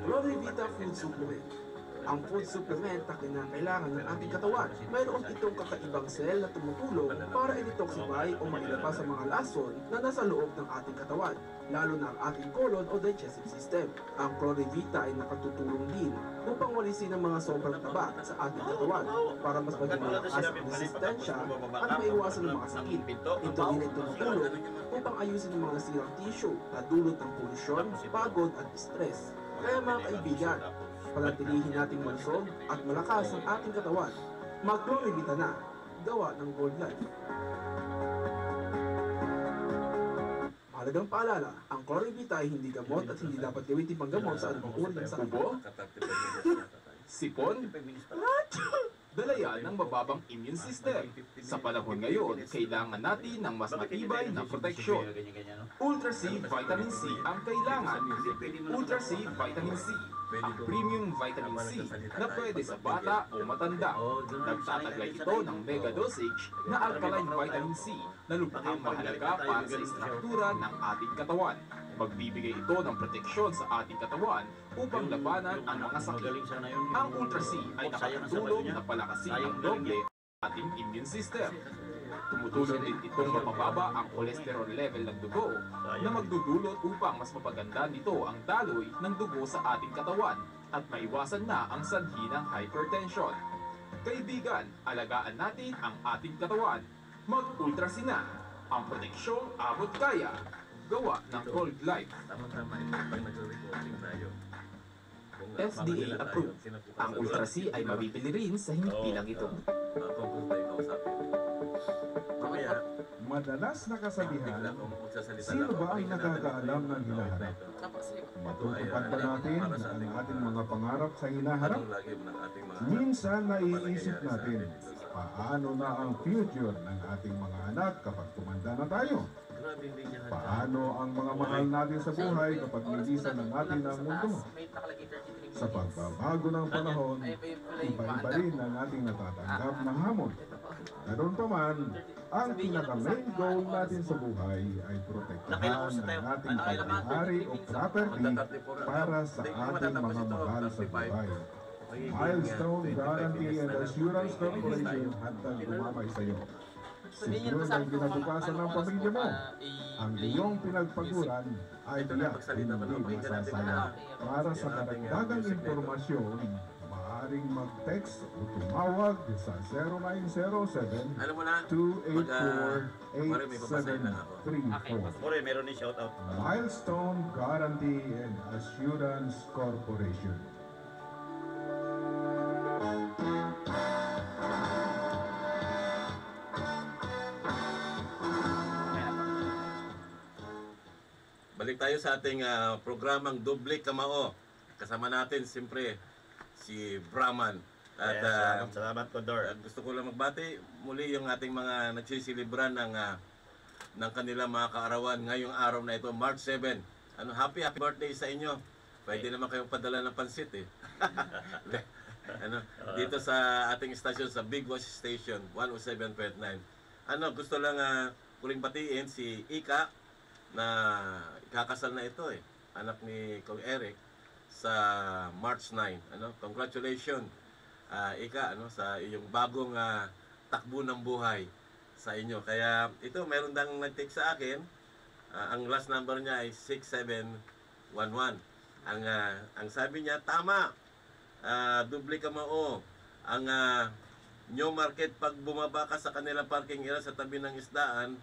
S6: Glory Vita Food Supplement. Ang food supplement na kinakailangan ng ating katawan. Mayroon itong kakaibang sel na tumutulong para i-detoxify o mailabas sa mga lason na nasa loob ng ating katawan, lalo na ang ating colon o digestive system. Ang Glory Vita ay nakatutulong din upang walisin ang mga sobrang taba sa ating katawan para mas maging malakas ang resistensya at maiwasan ang mga sakit. Ito din ay tumutulong upang ayusin ang mga nasirang tissue na dulot ng polusyon, pagod at stress. Kaya mga kaibigan, panatilihin nating malusog at malakas ang ating katawan. Mag-Glory Vita na, gawa ng Gold Life. Mahalagang paalala, ang Glory Vita ay hindi gamot at hindi dapat gamitin panggamot sa anumang uri ng sakit.
S7: Ubo, sipon, dalayan ng mababang immune system. Sa panahon ngayon, kailangan natin ng mas matibay na proteksyon. Ultra C Vitamin C ang kailangan. Ultra C Vitamin C, ang premium vitamin C na pwede sa bata o matanda. Nagtataglay ito ng mega dosage na alkaline vitamin C na lubhang mahalaga para sa istruktura ng ating katawan. Magbibigay ito ng proteksyon sa ating katawan upang labanan ang mga sakit. Ang Ultra C ay nakatulong na palakasin ang doble ating immune system. Tumutulong din itong mapababa ang cholesterol level ng dugo na magdudulot upang mas mapaganda nito ang daloy ng dugo sa ating katawan at maiwasan na ang sanhi ng hypertension. Kaibigan, alagaan natin ang ating katawan. Mag-Ultra C na, ang proteksyong abot kaya. Gawa ng Gold Life.
S4: Tama-tama ito pag nag-recording tayo.
S6: FDA approved. Ang Ultra C ay mabibili rin sa himpilang ito.
S4: Kung tayo kausapin. Mamaya,
S8: Madalas na kasabihan,
S4: bigla kung magsasalita
S8: sino
S4: lang,
S8: ba ang
S4: pakinggan natin.
S8: nakakaalam ng hinaharap? Matutupad ba natin ang ating mga pangarap sa hinaharap?
S4: Anong lagi ng ating mga
S8: Minsan naiisip natin, paano na ang future ng ating mga anak kapag tumanda na tayo?
S4: Grabe hindi niya handa.
S8: Paano ang mga mahal natin sa buhay kapag nilisan na natin ang mundo? Sa pagbabago ng panahon, iba-iba rin ang ating natatanggap na hamon. Ganoon pa man, ang pinaka-main goal natin sa buhay ay protektahan ang ating pag-ari o property para sa ating mga mahal sa buhay. Milestone Guarantee and Assurance Corporation hatag gumamay sa iyo. Secure ang kinabukasan ng pamilya mo. Ang iyong pinagpaguran ay tiyak hindi masasayang. Para sa karagdagang impormasyon, maaaring mag-text o tumawag sa 0907
S4: Alam mo na,
S8: 284-8734.
S2: Pure, meron ni shoutout.
S8: Milestone Guarantee and Assurance Corporation.
S4: balik tayo sa ating programang Doble Kamao. Kasama natin siyempre si Brahman. At
S2: Salamat Condor.
S4: gusto ko lang magbati muli yung ating mga nagsisilibran ng kanilang mga kaarawan ngayong araw na ito, March 7. Happy birthday sa inyo. Pwede naman kayong padala ng pansit eh. Dito sa ating station sa Big Wash Station 107.9. Gusto lang ko ring batiin si Ika na ikakasal na ito anak ni Kong Eric sa March 9. Congratulations Ika sa iyong bagong takbo ng buhay sa inyo. Kaya ito, meron dang nag-text sa akin. Ang last number niya ay 6711. Ang sabi niya, tama. Doble ka mo. Ang New Market, pag bumaba ka sa kanilang parking area sa tabi ng isdaan,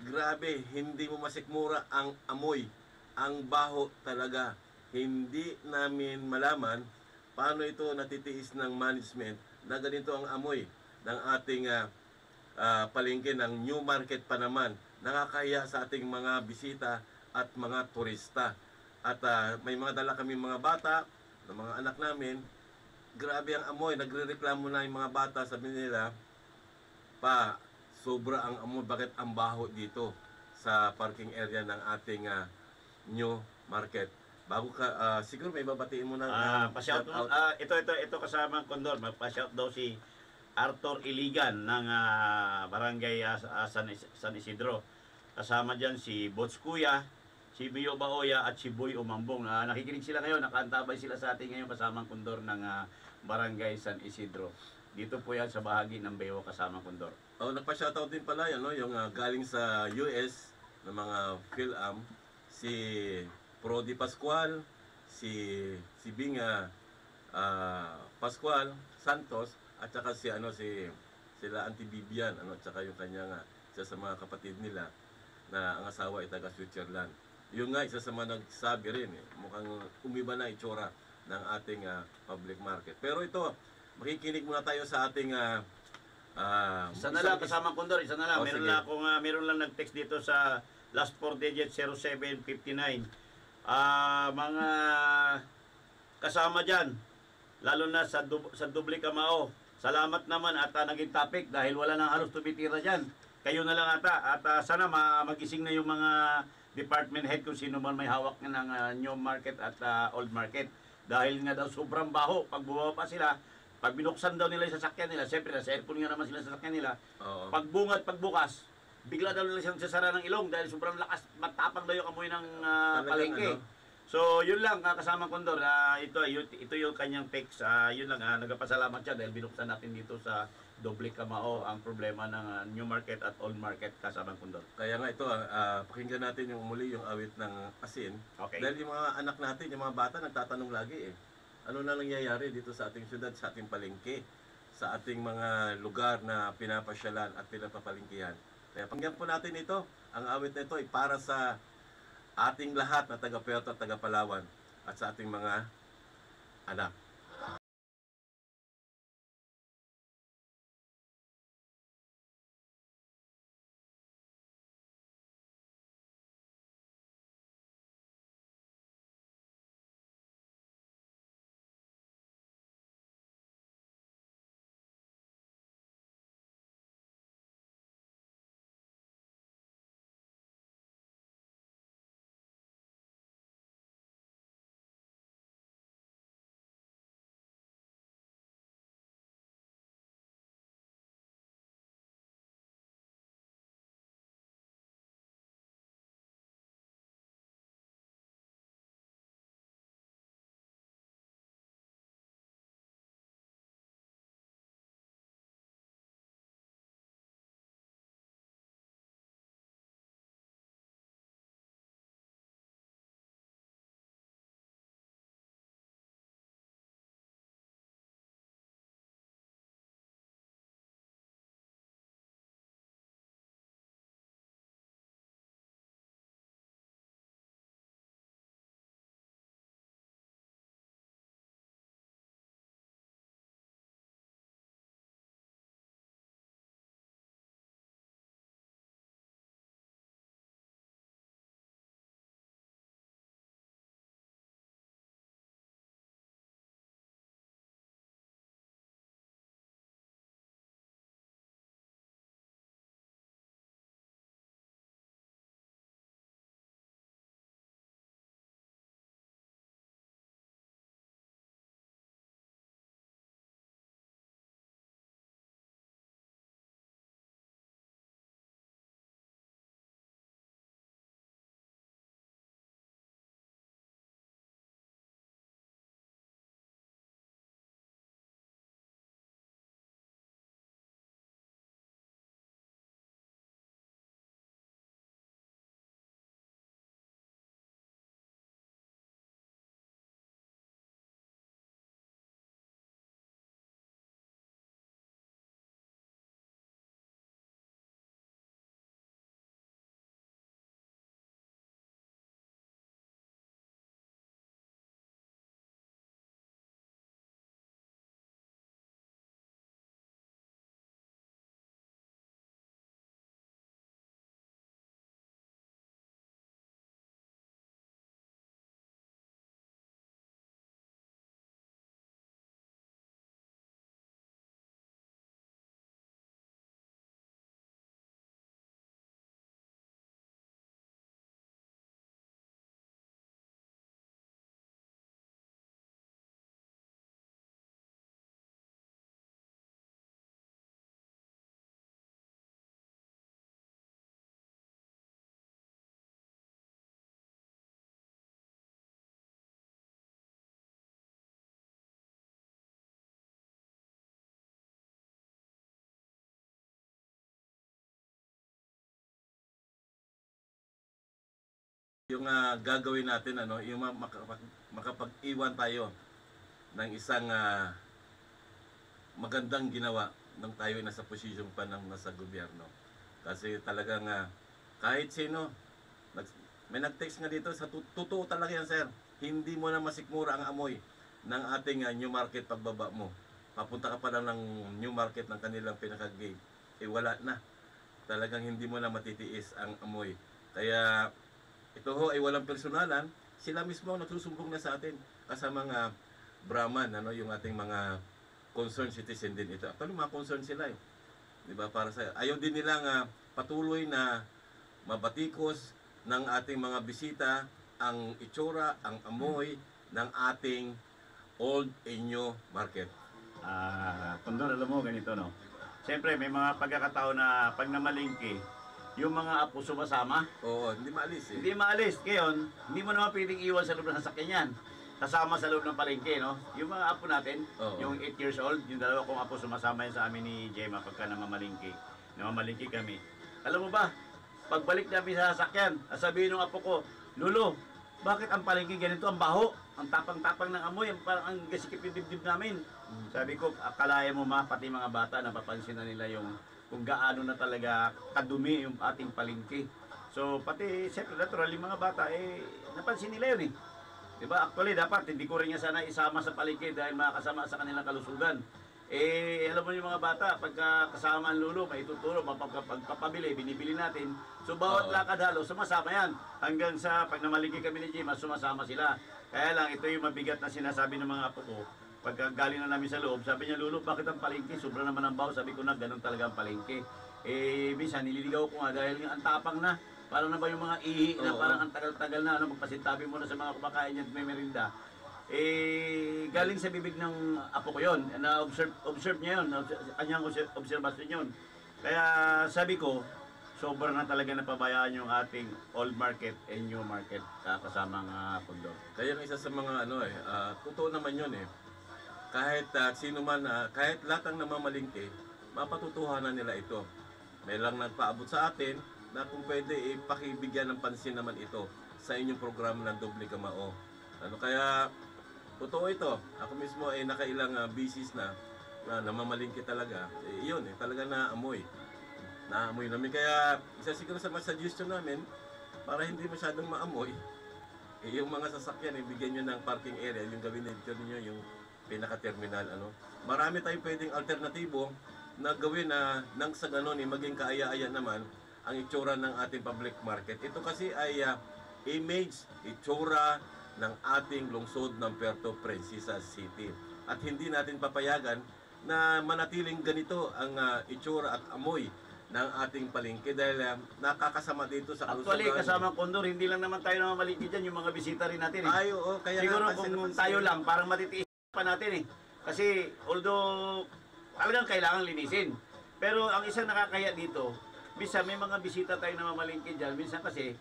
S4: grabe, hindi mo masikmura ang amoy. Ang baho talaga. Hindi namin malaman paano ito natitiis ng management na ganito ang amoy ng ating palengke ng New Market pa naman. Nakakahiya sa ating mga bisita at mga turista. At may mga dala kami mga bata, ng mga anak namin. Grabe ang amoy, nagre-reklamo na yung mga bata, sabi nila, pa, sobra ang amoy, bakit ang baho dito sa parking area ng ating New Market. Bago ka, siguro may babatiin mo na.
S2: Pa-shout out. Ito kasama ang Condor, pa-shout daw si Arthur Iligan ng Barangay San Isidro. Kasama dyan si Bots Kuya, si Bio Baoya at si Boy Umambong. Nakikinig sila ngayon, nakaantabay sila sa ating ngayon kasama ang Condor ng Barangay San Isidro. Dito po yan sa bahagi ng Bayo kasama Condor.
S4: Nagpa-shoutout din pala yan, yung galing sa US ng mga PhilAm, si Prodi Pascual, si Bing Pascual Santos, at saka sila Auntie Bibian, at saka yung kanyang isa sa mga kapatid nila na ang asawa ay taga Switzerland. Yung nga, isa sa mga nagsabi rin, mukhang umiba na itsura ng ating public market. Pero ito, makikinig muna tayo sa ating
S2: isa na lang kasama Condor, isa na lang. Meron lang nag-text dito sa last 4 digits 0759. Mga kasama dyan, lalo na sa Doble Kamao, salamat naman at naging topic dahil wala nang halos tumitira dyan. Kayo na lang ata at sana magising na yung mga department head kung sino man may hawak ng New Market at Old Market. Dahil nga daw sobrang baho, pag bumaba sila, pag binuksan daw nila yung sasakyan nila, siyempre nasa aircon nga naman sila sa sasakyan nila, pagbungat, pagbukas, bigla daw nila siyang sasara ng ilong dahil sobrang lakas, matapang daw yung amoy ng palengke. So, yun lang, kasama Condor, ito yung kanyang text, yun lang, nagpasalamat siya dahil binuksan natin dito sa Doble Kamao ang problema ng New Market at Old Market kasama Condor.
S4: Kaya nga ito, pakinggan natin yung muli yung awit ng asin.
S2: Okay.
S4: Dahil yung mga anak natin, yung mga bata, nagtatanong lagi ano na nangyayari dito sa ating syudad, sa ating palengke, sa ating mga lugar na pinapasyalan at pinapapalengkehan. Kaya pakinggan po natin ito. Ang awit na ito ay para sa ating lahat na taga-Puerto at taga-Palawan at sa ating mga anak. yung gagawin natin, ano, yung makapag-iwan tayo ng isang magandang ginawa nang tayo nasa posisyon pa ng nasa gobyerno. Kasi talagang kahit sino, may nag-text nga dito, sa totoo talaga yan, sir. Hindi mo na masikmura ang amoy ng ating New Market pagbaba mo. Papunta ka pa lang ng New Market ng kanilang pinaka-gate. Wala na. Talagang hindi mo na matitiis ang amoy. Kaya ito ho ay walang personalan. Sila mismo ang nagsusumbong na sa atin. Kasama mga Brahman, ano, yung ating mga concerned citizen din ito. Actually, mga concerned sila eh. Diba? Para sa ayaw din nilang patuloy na mabatikos ng ating mga bisita ang itsura, ang amoy ng ating Old Inyo Market.
S2: Kondor, alam mo, ganito, no? Siyempre, may mga pagkakataon na pag namalingki, yung mga apo sumasama.
S4: Oo, hindi maalis eh.
S2: Hindi maalis. Ngayon, hindi mo naman pwedeng iwan sa loob ng sasakyan yan. Kasama sa loob ng palengke, no? Yung mga apo natin,
S4: Oo.
S2: yung 8 years old, yung dalawa kong apo sumasama yan sa amin ni Gemma pagka namamalingki. Namamalingki kami. Alam mo ba, pagbalik namin sa sasakyan, sabihin ng apo ko, Lolo, bakit ang palengke ganito, ang baho? Ang tapang-tapang ng amoy, parang ang gasikip yung dibdib namin. Sabi ko, akalayan mo ma, pati mga bata, napapansin na nila yung kung gaano na talaga kadumi yung ating palengke. So, pati, siyempre, natural, yung mga bata, napansin nila yun eh. Diba? Actually, dapat, hindi ko rin nga sana isama sa palengke dahil makakasama sa kanilang kalusugan. Alam mo yung mga bata, pagka kasama ang lolo, may tuturo, pagpapabili, binibili natin. So, bawat lakad halo, sumasama yan. Hanggang sa, pag namalingki kami ni Jima, sumasama sila. Kaya lang, ito yung mabigat na sinasabi ng mga apo ko. Pagka galing na namin sa loob, sabi niya, Lolo, bakit ang palengke? Sobra naman ang baho. Sabi ko na, ganun talaga ang palengke. Minsan, nililigaw ko nga dahil ang tapang na. Parang na ba yung mga ihi na parang ang tagal-tagal na, magpasintabi mo na sa mga kumakain niya at may merinda. Galing sa bibig ng apo ko yun. Na-observe niya yun. Kanyang observation yun. Kaya sabi ko, sobra na talaga napabayaan yung ating old market and new market kasama ng Kondor.
S4: Kaya isa sa mga totoo naman yun eh. Kahit sino man, kahit lahat ng namamalingke, mapatutuhanan nila ito. May lang nagpaabot sa atin na kung pwede pakibigyan ng pansin naman ito sa inyong programa ng Doble Kamao. Kaya totoo ito. Ako mismo ay nakailang bisis na namamalingke talaga. Yun talaga naamoy. Naamoy namin. Kaya isa siguro sa mga suggestion namin para hindi masyadong maamoy, yung mga sasakyan, bigyan nyo ng parking area, yung gawin na nyo yung pinaka-terminal. Marami tayong pwedeng alternatibo na gawin na nang sa ganon maging kaaya-aya naman ang itsura ng ating public market. Ito kasi ay image, itsura ng ating lungsod ng Puerto Princesa City. At hindi natin papayagan na manatiling ganito ang itsura at amoy ng ating palengke dahil nakakasama dito sa kalusugan.
S2: Actually, kasama Kondor, hindi lang naman tayo namamalingke dyan, yung mga bisita rin natin eh.
S4: Ay, oo, kaya
S2: siguro kung tayo lang, parang matitiis pa natin eh. Kasi although talagang kailangan linisin. Pero ang isang nakakaya dito, minsan may mga bisita tayo namamalingke dyan, minsan kasi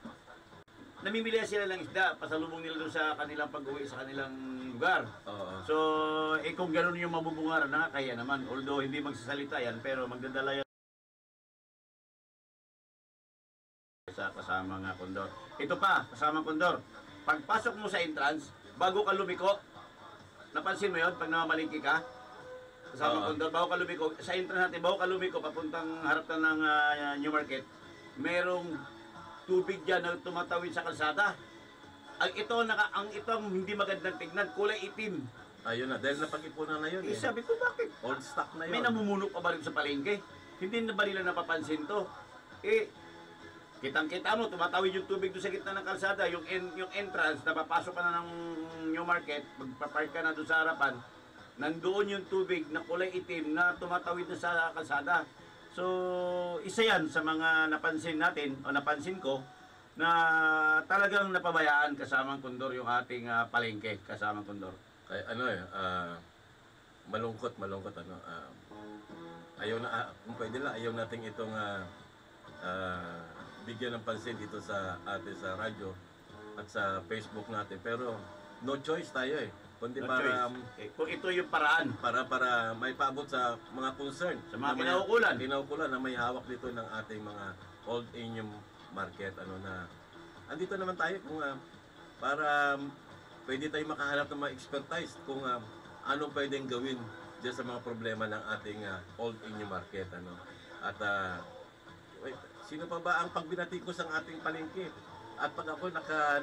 S2: namimili sila ng isda, pasalubong nila doon sa kanilang pag-uwi sa kanilang lugar. So, kung gano'n yung mabubungaran, nakakaya naman. Although hindi magsasalita yan, pero magdadala yan sa kasama nga Kondor. Ito pa, kasama Kondor. Pagpasok mo sa entrance, bago ka lumiko, napansin mo yun, pag namamalingki ka, kasama Kondor, bago ka lumiko, sa entrance natin, bago ka lumiko, papuntang harap ka ng New Market, merong tubig dyan na tumatawid sa kalsada. Ang itong hindi magandang tignan, kulay itim.
S4: Ayun na, dahil napag-ipunan na yun eh.
S2: Sabi ko, bakit?
S4: Old stock na yun.
S2: May namumulok pa ba rin sa palengke? Hindi na ba nila napapansin to? Kitang-kita mo, tumatawid yung tubig doon sa gitna ng kalsada, yung entrance, napapasok ka na ng New Market, magpapark ka na doon sa harapan, nandoon yung tubig na kulay itim na tumatawid na sa kalsada. So, isa yan sa mga napansin natin, o napansin ko, na talagang napabayaan kasamang Kondor yung ating palengke, kasamang Kondor.
S4: Kaya malungkot ayaw na, kung pwede lang, ayaw natin itong bigyan ng pansin dito sa sa radyo at sa Facebook natin. Pero no choice tayo kundi
S2: No
S4: para
S2: kung ito yung paraan
S4: para may paabot sa mga concern,
S2: sa mga
S4: kinaukulan na may hawak dito ng ating mga Old Inyo Market na andito naman tayo kung para pwede tayo makahanap ng mga expertise kung ano pwedeng gawin diyan sa mga problema ng ating old inyo market, ano. At wait, sino pa ba ang pagbinatikos ang ating palengke? At pag ako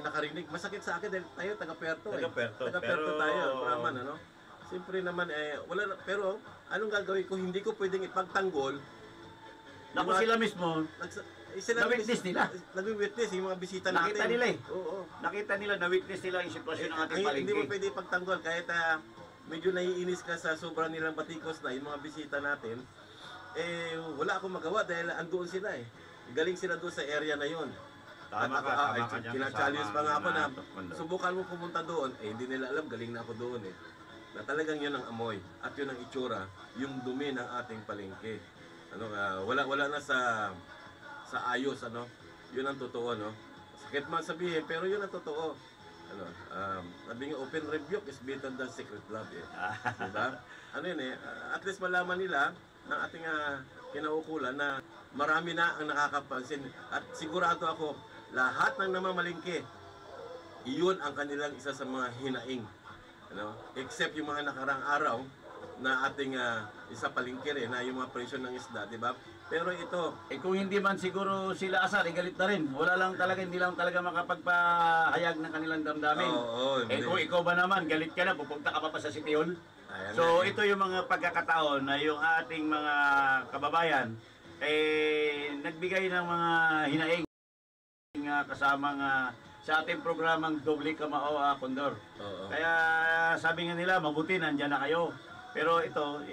S4: nakarinig, masakit sa akin dahil tayo taga-Puerto eh. Taga-Puerto tayo, Brahman, ano. Siyempre naman wala na, pero anong gagawin ko? Hindi ko pwedeng ipagtanggol.
S2: Naku, sila mismo, na-witness nila.
S4: Nag-witness yung mga bisita
S2: Nakita
S4: natin.
S2: nila eh.
S4: Oo.
S2: Nakita nila, na-witness nila yung sitwasyon ng ating palengke.
S4: Hindi mo pwede ipagtanggol kahit medyo naiinis ka sa sobrang nilang batikos na yung mga bisita natin. Wala akong magawa dahil andoon sila eh. Galing sila doon sa area na yon.
S2: Tama ka dyan.
S4: Kina-challenge pa nga ako na
S2: Condor.
S4: subukan mo pumunta doon. Hindi nila alam, galing na ako doon eh. Na talagang yun ang amoy at yun ang itsura, yung dumi ng ating palengke. Ano, wala na sa ayos, ano. Yun ang totoo, no. Sakit man sabihin, pero yun ang totoo. Ano, sabi nga, open rebuke is better than secret love eh. Diba? Ano yun eh, at least malaman nila ng ating kinaukulan na marami na ang nakakapansin. At sigurado ako, lahat ng namamalingke, iyon ang kanilang isa sa mga hinaing. Ano? Except yung mga nakarang araw na ating isa palingkir na yung mga presyo ng isda, di ba? Pero ito,
S2: Kung hindi man siguro sila asar, galit na rin. Wala lang talaga, hindi lang talaga makapagpahayag ng kanilang damdamin.
S4: hindi.
S2: Kung ikaw ba naman, galit ka na, pupunta ka pa sa City Hall.
S4: Ayan
S2: So
S4: na.
S2: ito yung mga pagkakataon na yung ating mga kababayan nagbigay ng mga hinaing kasama sa ating programang Doble Kamao, Condor.
S4: Oo.
S2: Kaya sabi nga nila, mabuti nandyan na kayo. Pero ito,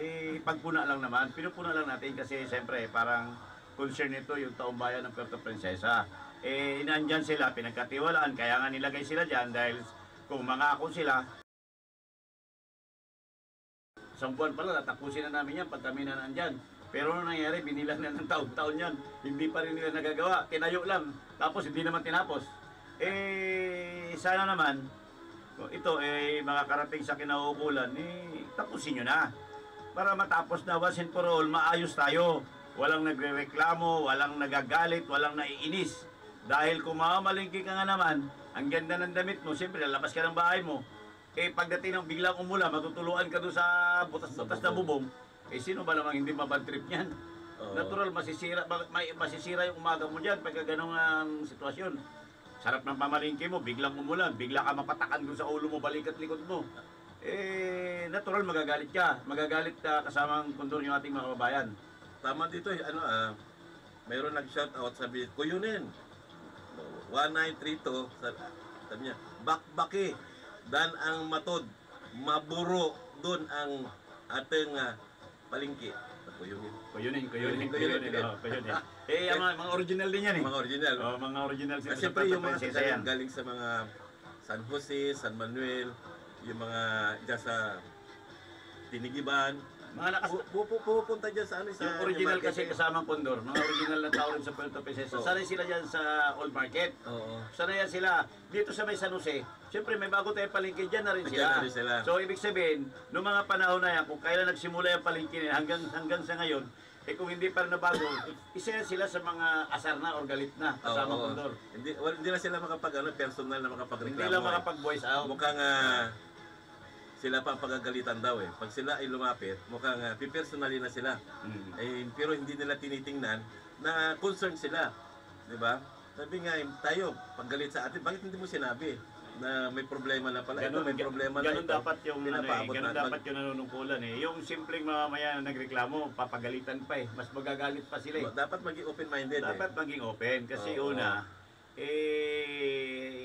S2: pagpuna lang naman. Pinupuna lang natin kasi siyempre parang concern ito yung taong bayan ng Puerto Princesa. Nandyan sila, pinagkatiwalaan, kaya nga nilagay sila dyan dahil kung mangako sila, isang buwan pala, natapusin na namin yan pag kami na nandyan. Pero ano nangyari, binilang na ng taon-taon yan. Hindi pa rin nila nagagawa, tinayo lang. Tapos hindi naman tinapos. Sana naman, ito makakarating sa kinauukulan, tapusin nyo na. Para matapos na once and for all, maayos tayo. Walang nagre-reklamo, walang nagagalit, walang naiinis. Dahil kung mamamalingki ka nga naman, ang ganda ng damit mo, siyempre lalabas ka ng bahay mo. Pagdating ng biglang umula, matutuluan ka doon sa butas-butas na bubong, sino ba namang hindi mabadtrip niyan? Natural, masisira yung umaga mo dyan pagka ganong sitwasyon. Sarap ng pamalingki mo, biglang umulan, bigla ka mapatakan doon sa ulo mo, balik at likod mo. Natural, magagalit ka. Magagalit kasamang Condor yung ating mga kababayan.
S4: Tama dito, mayroon nag-shoutout, sabi, Kuyunin, 1932, sabi niya, bakbaki, dan ang matod, maburo, doon ang ating palingki. Kuyunin.
S2: Kuyunin. Mga original din yan eh.
S4: Mga original.
S2: Mga original sila.
S4: Siyempre yung mga sasayang galing sa mga San Jose, San Manuel, yung mga dyan sa Tinigiban.
S2: Mga
S4: pupunta dyan sa
S2: yung original kasi kasamang Condor, mga original na tao rin sa Puerto Princesa. Sanay sila dyan sa Old Market.
S4: Oo.
S2: Sanay yan sila. Dito sa may San Jose, siyempre may bago tayong palengke, dyan na rin
S4: Dyan na rin sila.
S2: So ibig sabihin, noong mga panahon na yan, kung kailan nagsimula yung palengke hanggang sa ngayon, kung hindi pa rin nabago, isa yan sila sa mga asar na or galit na kasamang Condor.
S4: Hindi na sila personal na makapagreklamo.
S2: Hindi lang makapag-voice out.
S4: Mukhang sila pa ang pagagalitan daw eh. Pag sila ay lumapit, mukhang pipersonally na sila. Pero hindi nila tinitingnan na concerned sila. Di ba? Sabi nga, tayo, pag galit sa atin, bakit hindi mo sinabi na may problema na pala? May problema na
S2: ganun
S4: ito.
S2: Dapat yung dapat yung nanunungkulan eh. Yung simpleng mamamayan na nagreklamo, papagalitan pa eh. Mas magagalit pa sila eh.
S4: Dapat maging open-minded
S2: Dapat maging open kasi una,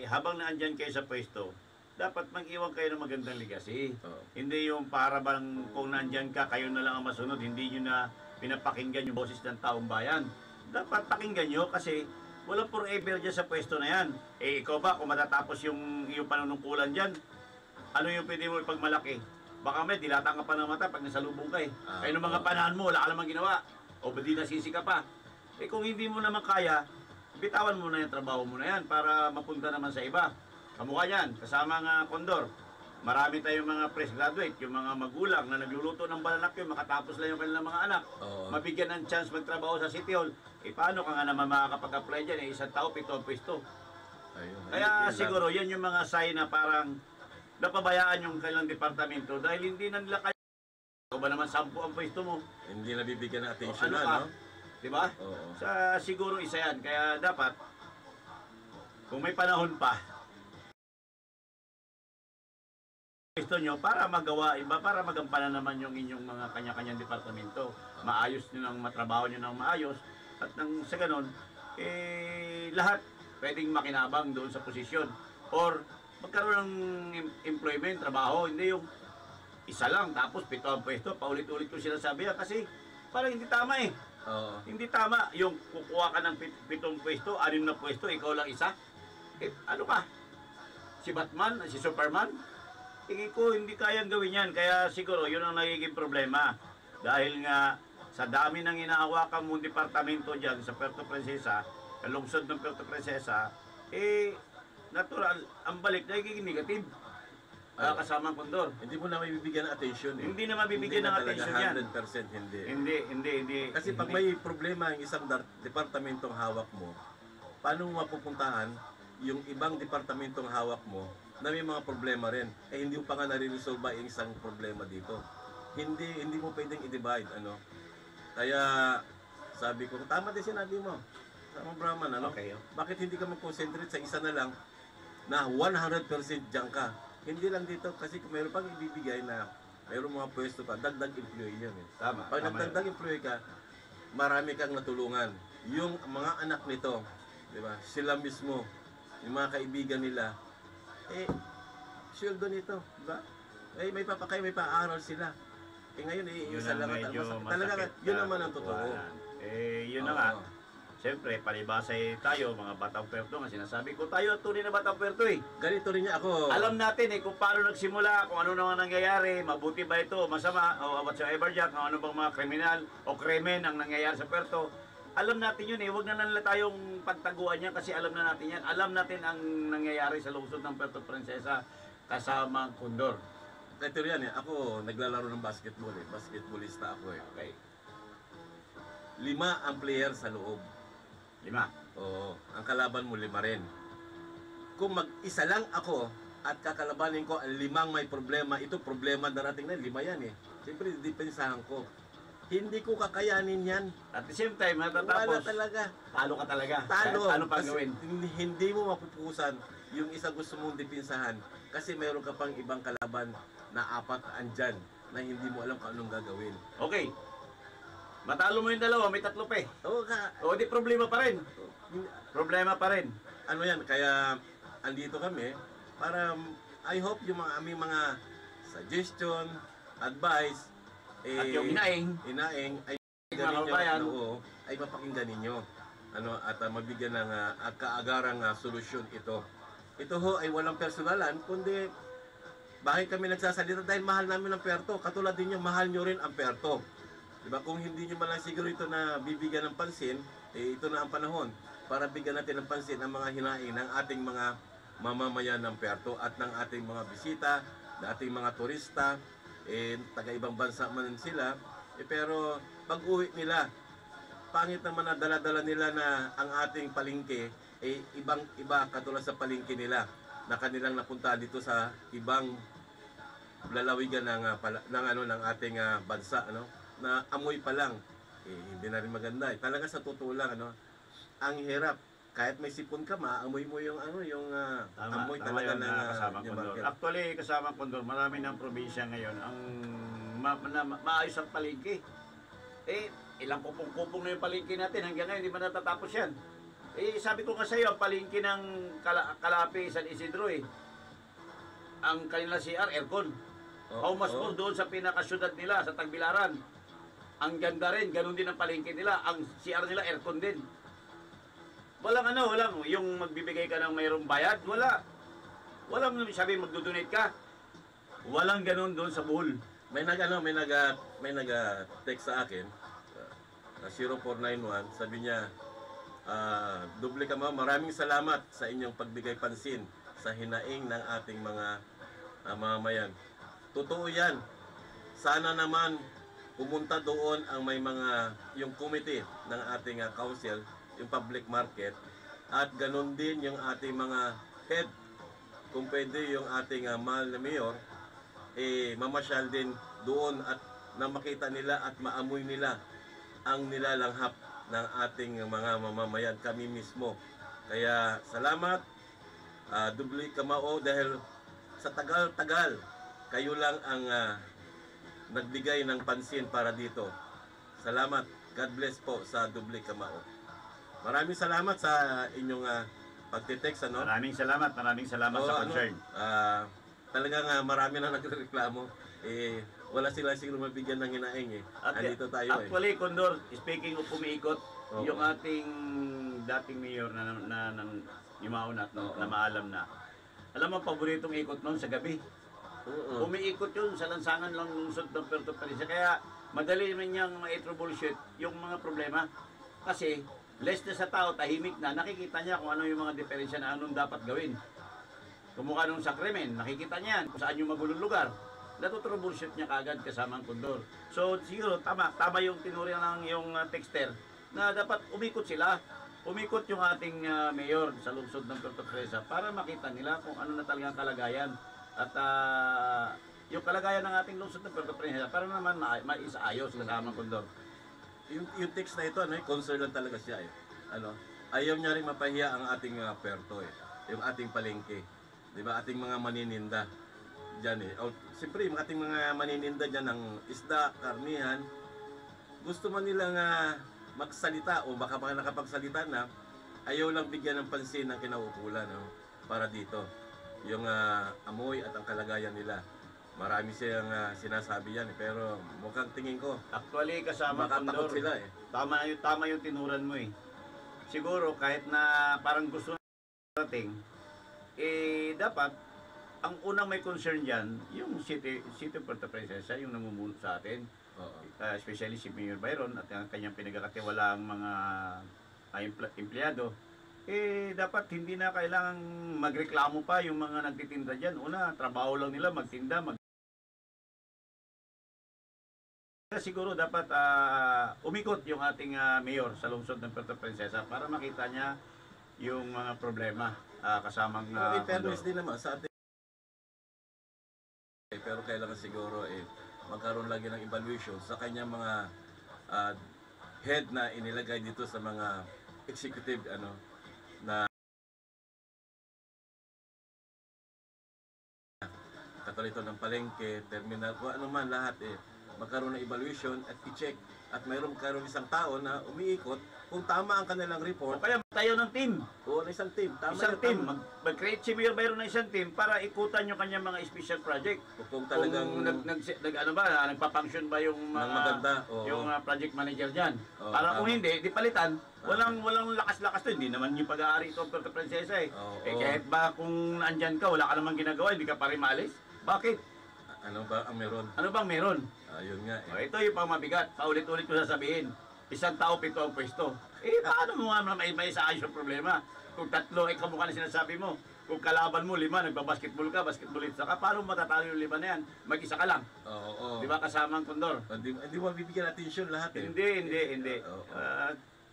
S2: habang naandyan kayo sa pwesto, dapat mag-iwan kayo ng magandang legacy. Hindi yung para bang kung nandyan ka, kayo na lang ang masunod, hindi nyo na pinapakinggan yung boses ng taong bayan. Dapat pakinggan nyo kasi walang forever dyan sa pwesto na yan. Ikaw ba, kung matatapos yung panunungkulan dyan, ano yung pwede mo ipagmalaki? Baka may dilatang ka pa ng mata pag nasalubong ka eh. Kaya nung mga panahan mo, wala ka namang ginawa. O ba di nasisi ka pa? Kung hindi mo naman kaya, bitawan mo na yung trabaho mo na yan para mapunta naman sa iba. Kamukha yan, kasama nga Condor. Marami tayong mga fresh graduate, yung mga magulang na nagluluto ng balalaki, makatapos lang yung kanilang mga anak. Mabigyan ng chance magtrabaho sa City Hall. Paano ka nga naman makakapag-apply dyan? Isang tao, 7 pwesto.
S4: Ayun.
S2: Kaya
S4: Ayun lang.
S2: siguro yan yung mga sign na parang napabayaan yung kailang departamento dahil hindi na nila kaya. O ba naman 10 ang pwesto mo?
S4: Hindi nabibigyan ng attention
S2: Ano
S4: na,
S2: ka?
S4: no?
S2: Di ba?
S4: Oo.
S2: Siguro isa yan. Kaya dapat, kung may panahon pa, gusto nyo para magawa iba, para magampanan naman yung inyong mga kanya-kanyang departamento. Maayos nyo nang matrabaho nyo nang maayos. At nang sa ganun, lahat pwedeng makinabang doon sa posisyon. Or magkaroon ng employment, trabaho. Hindi yung isa lang, tapos 7 ang pwesto, paulit-ulit ko sinasabi yan. Kasi parang hindi tama eh.
S4: Oo.
S2: Hindi tama yung kukuha ka ng 7 pwesto, 6 na pwesto, ikaw lang isa. Ano ka? Si Batman, si Superman? Tingin ko hindi kayang gawin yan. Kaya siguro yun ang nagiging problema. Dahil nga sa dami ng inahawakan mong departamento dyan sa Puerto Princesa, sa lungsod ng Puerto Princesa, natural, ang balik nagiging negative. Kasamang Condor.
S4: Hindi mo na mabibigyan ng attention eh.
S2: Hindi na mabibigyan ng attention yan.
S4: 100% hindi.
S2: Hindi.
S4: Kasi pag may problema yung isang departamentong hawak mo, paano mo mapupuntahan yung ibang departamentong hawak mo na may mga problema rin? Hindi mo pa nga nare-resolve yung isang problema dito. Hindi mo pwedeng i-divide, ano? Kaya sabi ko, tama din sinabi mo. Tama, Brahman, ano?
S2: Okay.
S4: Bakit hindi ka mag-concentrate sa isa na lang na 100% diyan ka? Hindi lang dito kasi kung mayroon pang ibibigay na mayroong mga pwesto ka, dagdag employee yan eh.
S2: Tama.
S4: Pag nagdagdag employee ka, marami kang natulungan. Yung mga anak nito, di ba? Sila mismo, yung mga kaibigan nila, sweldo nito, di ba? May papakay, may paaral sila. Ngayon, isa lang ang talaga, yun naman ang totoo.
S2: Yun na nga. Siyempre, palibasay tayo, mga Batang Puerto, nga sinasabi ko, tayo tunay na Batang Puerto eh.
S4: Ganito rin niya ako.
S2: Alam natin kung paano nagsimula, kung ano naman nangyayari, mabuti ba ito, masama, o whatsoever dyan, kung ano bang mga kriminal o krimen ang nangyayari sa Puerto. Alam natin yun huwag na lang tayong pagtaguan yan kasi alam na natin yan. Alam natin ang nangyayari sa lungsod ng Puerto Princesa kasama Condor.
S4: Ito yan ako naglalaro ng basketball basketballista ako
S2: Okay.
S4: 5 ang player sa loob.
S2: 5.
S4: Oo, ang kalaban mo 5 rin. Kung mag-isa lang ako at kakalabanin ko ang 5 may problema, ito problema darating na 5 yan eh. Siyempre, depensahan ko. Hindi ko kakayanin yan.
S2: At the same time,
S4: Wala
S2: matatapos,
S4: talaga.
S2: talo ka talaga.
S4: Talo.
S2: Kahit ano pang
S4: Kasi
S2: gawin.
S4: Hindi mo mapupusan yung isa gusto mong depensahan kasi mayroon ka pang ibang kalaban na 4 andyan na hindi mo alam kung anong gagawin.
S2: Okay. Matalo mo yung 2, may 3 pa eh.
S4: Oo ka.
S2: O di problema pa rin. Problema pa rin.
S4: Ano yan, kaya andito kami para I hope yung mga aming mga suggestion, advice,
S2: At yung inaing
S4: ay
S2: mga
S4: ganin
S2: kabayan.
S4: nyo, ay mapakinggan ninyo. At mabigyan ng kaagarang solusyon ito. Ito ho ay walang personalan, kundi bakit kami nagsasalita dahil mahal namin ang Puerto. Katulad din nyo, mahal nyo rin ang Puerto. Diba? Kung hindi nyo man lang siguro ito na bibigyan ng pansin, ito na ang panahon para bigyan natin ng pansin ang mga hinaing ng ating mga mamamayan ng Puerto at ng ating mga bisita, ng ating mga turista, taga-ibang bansa man sila. Pero pag-uwi nila, pangit naman na dala-dala nila na ang ating palengke ibang-iba katulad sa palengke nila na kanilang napunta dito sa ibang lalawigan ng ating bansa, na amoy pa lang hindi na rin maganda talaga sa totoo lang, ang hirap kahit may sipon ka maamoy mo yung amoy talaga ng
S2: kasama Condor. Actually, kasama Condor, marami ng probinsya ngayon ang maayos ang palengke. Ilang kupong-kupong na yung palengke natin hanggang ngayon hindi ba natatapos yan? Sabi ko nga sa'yo, ang palengke ng Calape, San Isidro ang kanila CR, aircon. How much more doon sa pinakasyudad nila, sa Tagbilaran. Ang ganda rin, ganun din ang palengke nila. Ang CR nila, aircon din. Walang yung magbibigay ka ng mayroong bayad, wala. Walang sabi magdodonate ka. Walang ganun doon sa Bohol.
S4: May nag-text sa akin, 0491, sabi niya, Doble ka maraming salamat sa inyong pagbigay pansin sa hinaing ng ating mga mamamayan. Totoo yan. Sana naman pumunta doon ang may mga yung committee ng ating council, yung public market, At ganun din yung ating mga head, kung pwede yung ating mahal na mayor, mamasyal din doon at na makita nila at maamoy nila ang nilalanghap ng ating mga mamamayan, kami mismo. Kaya salamat, Dubli Kamao, dahil sa tagal-tagal, kayo lang ang nagbigay ng pansin para dito. Salamat. God bless po sa Dubli Kamao. Maraming salamat sa inyong pagtitext, ano?
S2: Maraming salamat sa concern.
S4: Talagang marami na nagreklamo. Wala sila siguro mabigyan ng hinaing Andito tayo
S2: Actually, Condor, speaking of umiikot, yung ating dating mayor na yumaon at na maalam na. Alam mo, paboritong ikot noon sa gabi. Umiikot yun sa lansangan lang lungsod ng Puerto Princesa. Kaya madali naman niyang ma-troubleshoot yung mga problema. Kasi less na sa tao, tahimik na, nakikita niya kung ano yung mga diferensya na anong dapat gawin. Kumukha nung sa krimen, nakikita niya kung saan yung magulong lugar. Natutroubleshoot niya kagad kasama ang Condor. So siguro tama yung tinuri ng yung texter na dapat umikot sila. Umikot yung ating mayor sa lungsod ng Puerto Princesa para makita nila kung ano na talagang kalagayan. At yung kalagayan ng ating lungsod ng Puerto Princesa para naman maisaayos kasama ang Condor.
S4: Yung text na ito, concern lang talaga siya. Ayaw niya rin mapahiya ang ating puerto. Yung ating palengke. Diba? Ating mga manininda. Diyan siyempre, yung ating mga manininda dyan ng isda, karnihan, gusto man nilang magsalita o baka mga nakapagsalita na, ayaw lang bigyan ng pansin ng kinauukulan para dito. Yung amoy at ang kalagayan nila. Marami siyang sinasabi yan pero mukhang tingin ko
S2: actually kasama
S4: makatakot
S2: Condor,
S4: sila
S2: tama yung tinuran mo siguro kahit na parang gusto nating dapat ang unang may concern dyan yung city of Puerto Princesa, yung namumuno sa atin. Especially si Mayor Byron at ang kanyang pinagkakatiwalaang mga empleyado. Dapat hindi na kailangang magreklamo pa yung mga nagtitinda dyan. Una, trabaho lang nila, magtinda, siguro dapat umikot yung ating mayor sa lungsod ng Puerto Princesa para makita niya yung mga problema kasamang
S4: fairness din naman sa ating pero kailangan siguro magkaroon lagi ng evaluation sa kanyang mga head na inilagay dito sa mga executive na katulad ito ng palengke, terminal, kung ano man lahat magkaroon ng evaluation at i-check at mayroong isang tao na umiikot kung tama ang kanilang report.
S2: O kaya tayo ng team.
S4: Oo, isang team.
S2: Isang team. Mag-create si Mayor Byron ng isang team para ikutan yung kanyang mga special project.
S4: Kung talagang
S2: nagpa-function ba yung mga
S4: maganda,
S2: yung project manager diyan. Para kung hindi, di palitan. Walang lakas-lakas 'to, hindi naman yung pag-aari ito ng Puerto Princesa kahit ba kung nandiyan ka, wala ka namang ginagawa, hindi ka pa rin maalis. Bakit?
S4: Ano ba ang meron?
S2: Ano bang meron?
S4: Ayun nga
S2: ito yung pangmabigat. Paulit-ulit ko sasabihin. Isang tao, 7 ang pwesto. Paano mo nga may isaayos yung problema? Kung 3, kamukha na sinasabi mo. Kung kalaban mo, 5, nagbabasketball ka, basketballista ka, paano matatalo yung 5 na yan? Mag-isa ka lang. Di ba kasama ang Condor?
S4: Hindi mo bibigyan atensyon lahat
S2: Hindi.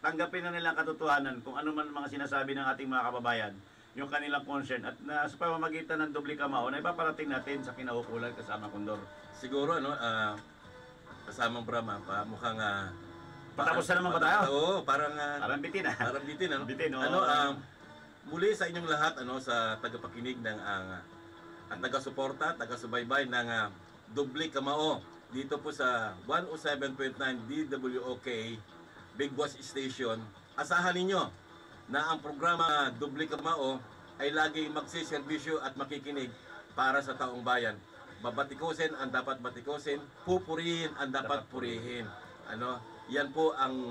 S2: Tanggapin na nila ang katotohanan kung ano man mga sinasabi ng ating mga kababayan, yung kanilang concern at sa pamamagitan ng Dubli Kamao na ipaparating natin sa kinaukulan kasama Condor.
S4: Siguro kasamang Brahma mukhang
S2: patapos na naman ba tayo?
S4: Oo, parang
S2: bitin
S4: Parang bitin muli sa inyong lahat sa tagapakinig ng at taga-suporta, taga-subaybay ng Dubli Kamao dito po sa 107.9 DWOK Big Boss Station. Asahan ninyo na ang programa Dubli Kamao ay laging magsiservisyo at makikinig para sa taong bayan. Babatikusin ang dapat batikusin, pupurihin ang dapat purihin. Yan po ang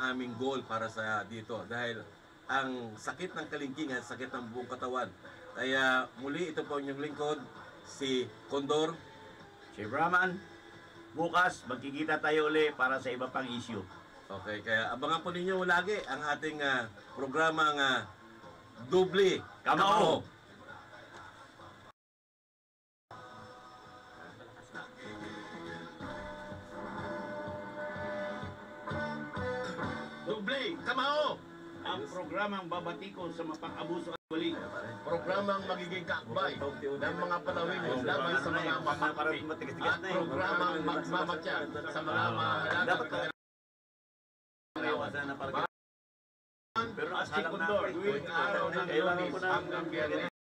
S4: aming goal para sa dito dahil ang sakit ng kalingkingan, sakit ng buong katawan. Kaya muli ito po inyong lingkod, si Condor,
S2: si Brahman. Bukas magkikita tayo uli para sa iba pang issue.
S4: Okay, kaya abangan po ninyo lagi ang ating programang Dubli Kamao.
S3: Dubli Kamao!
S2: ang programang babatiko sa mapang-abuso at wali.
S3: Programang magiging kakbay ng mga panawin laban sa mga makakapit at programang magmamatya sa mga mahalagang
S2: Pero
S3: at si Condor, tuwing araw ng Lunes hanggang Biyernes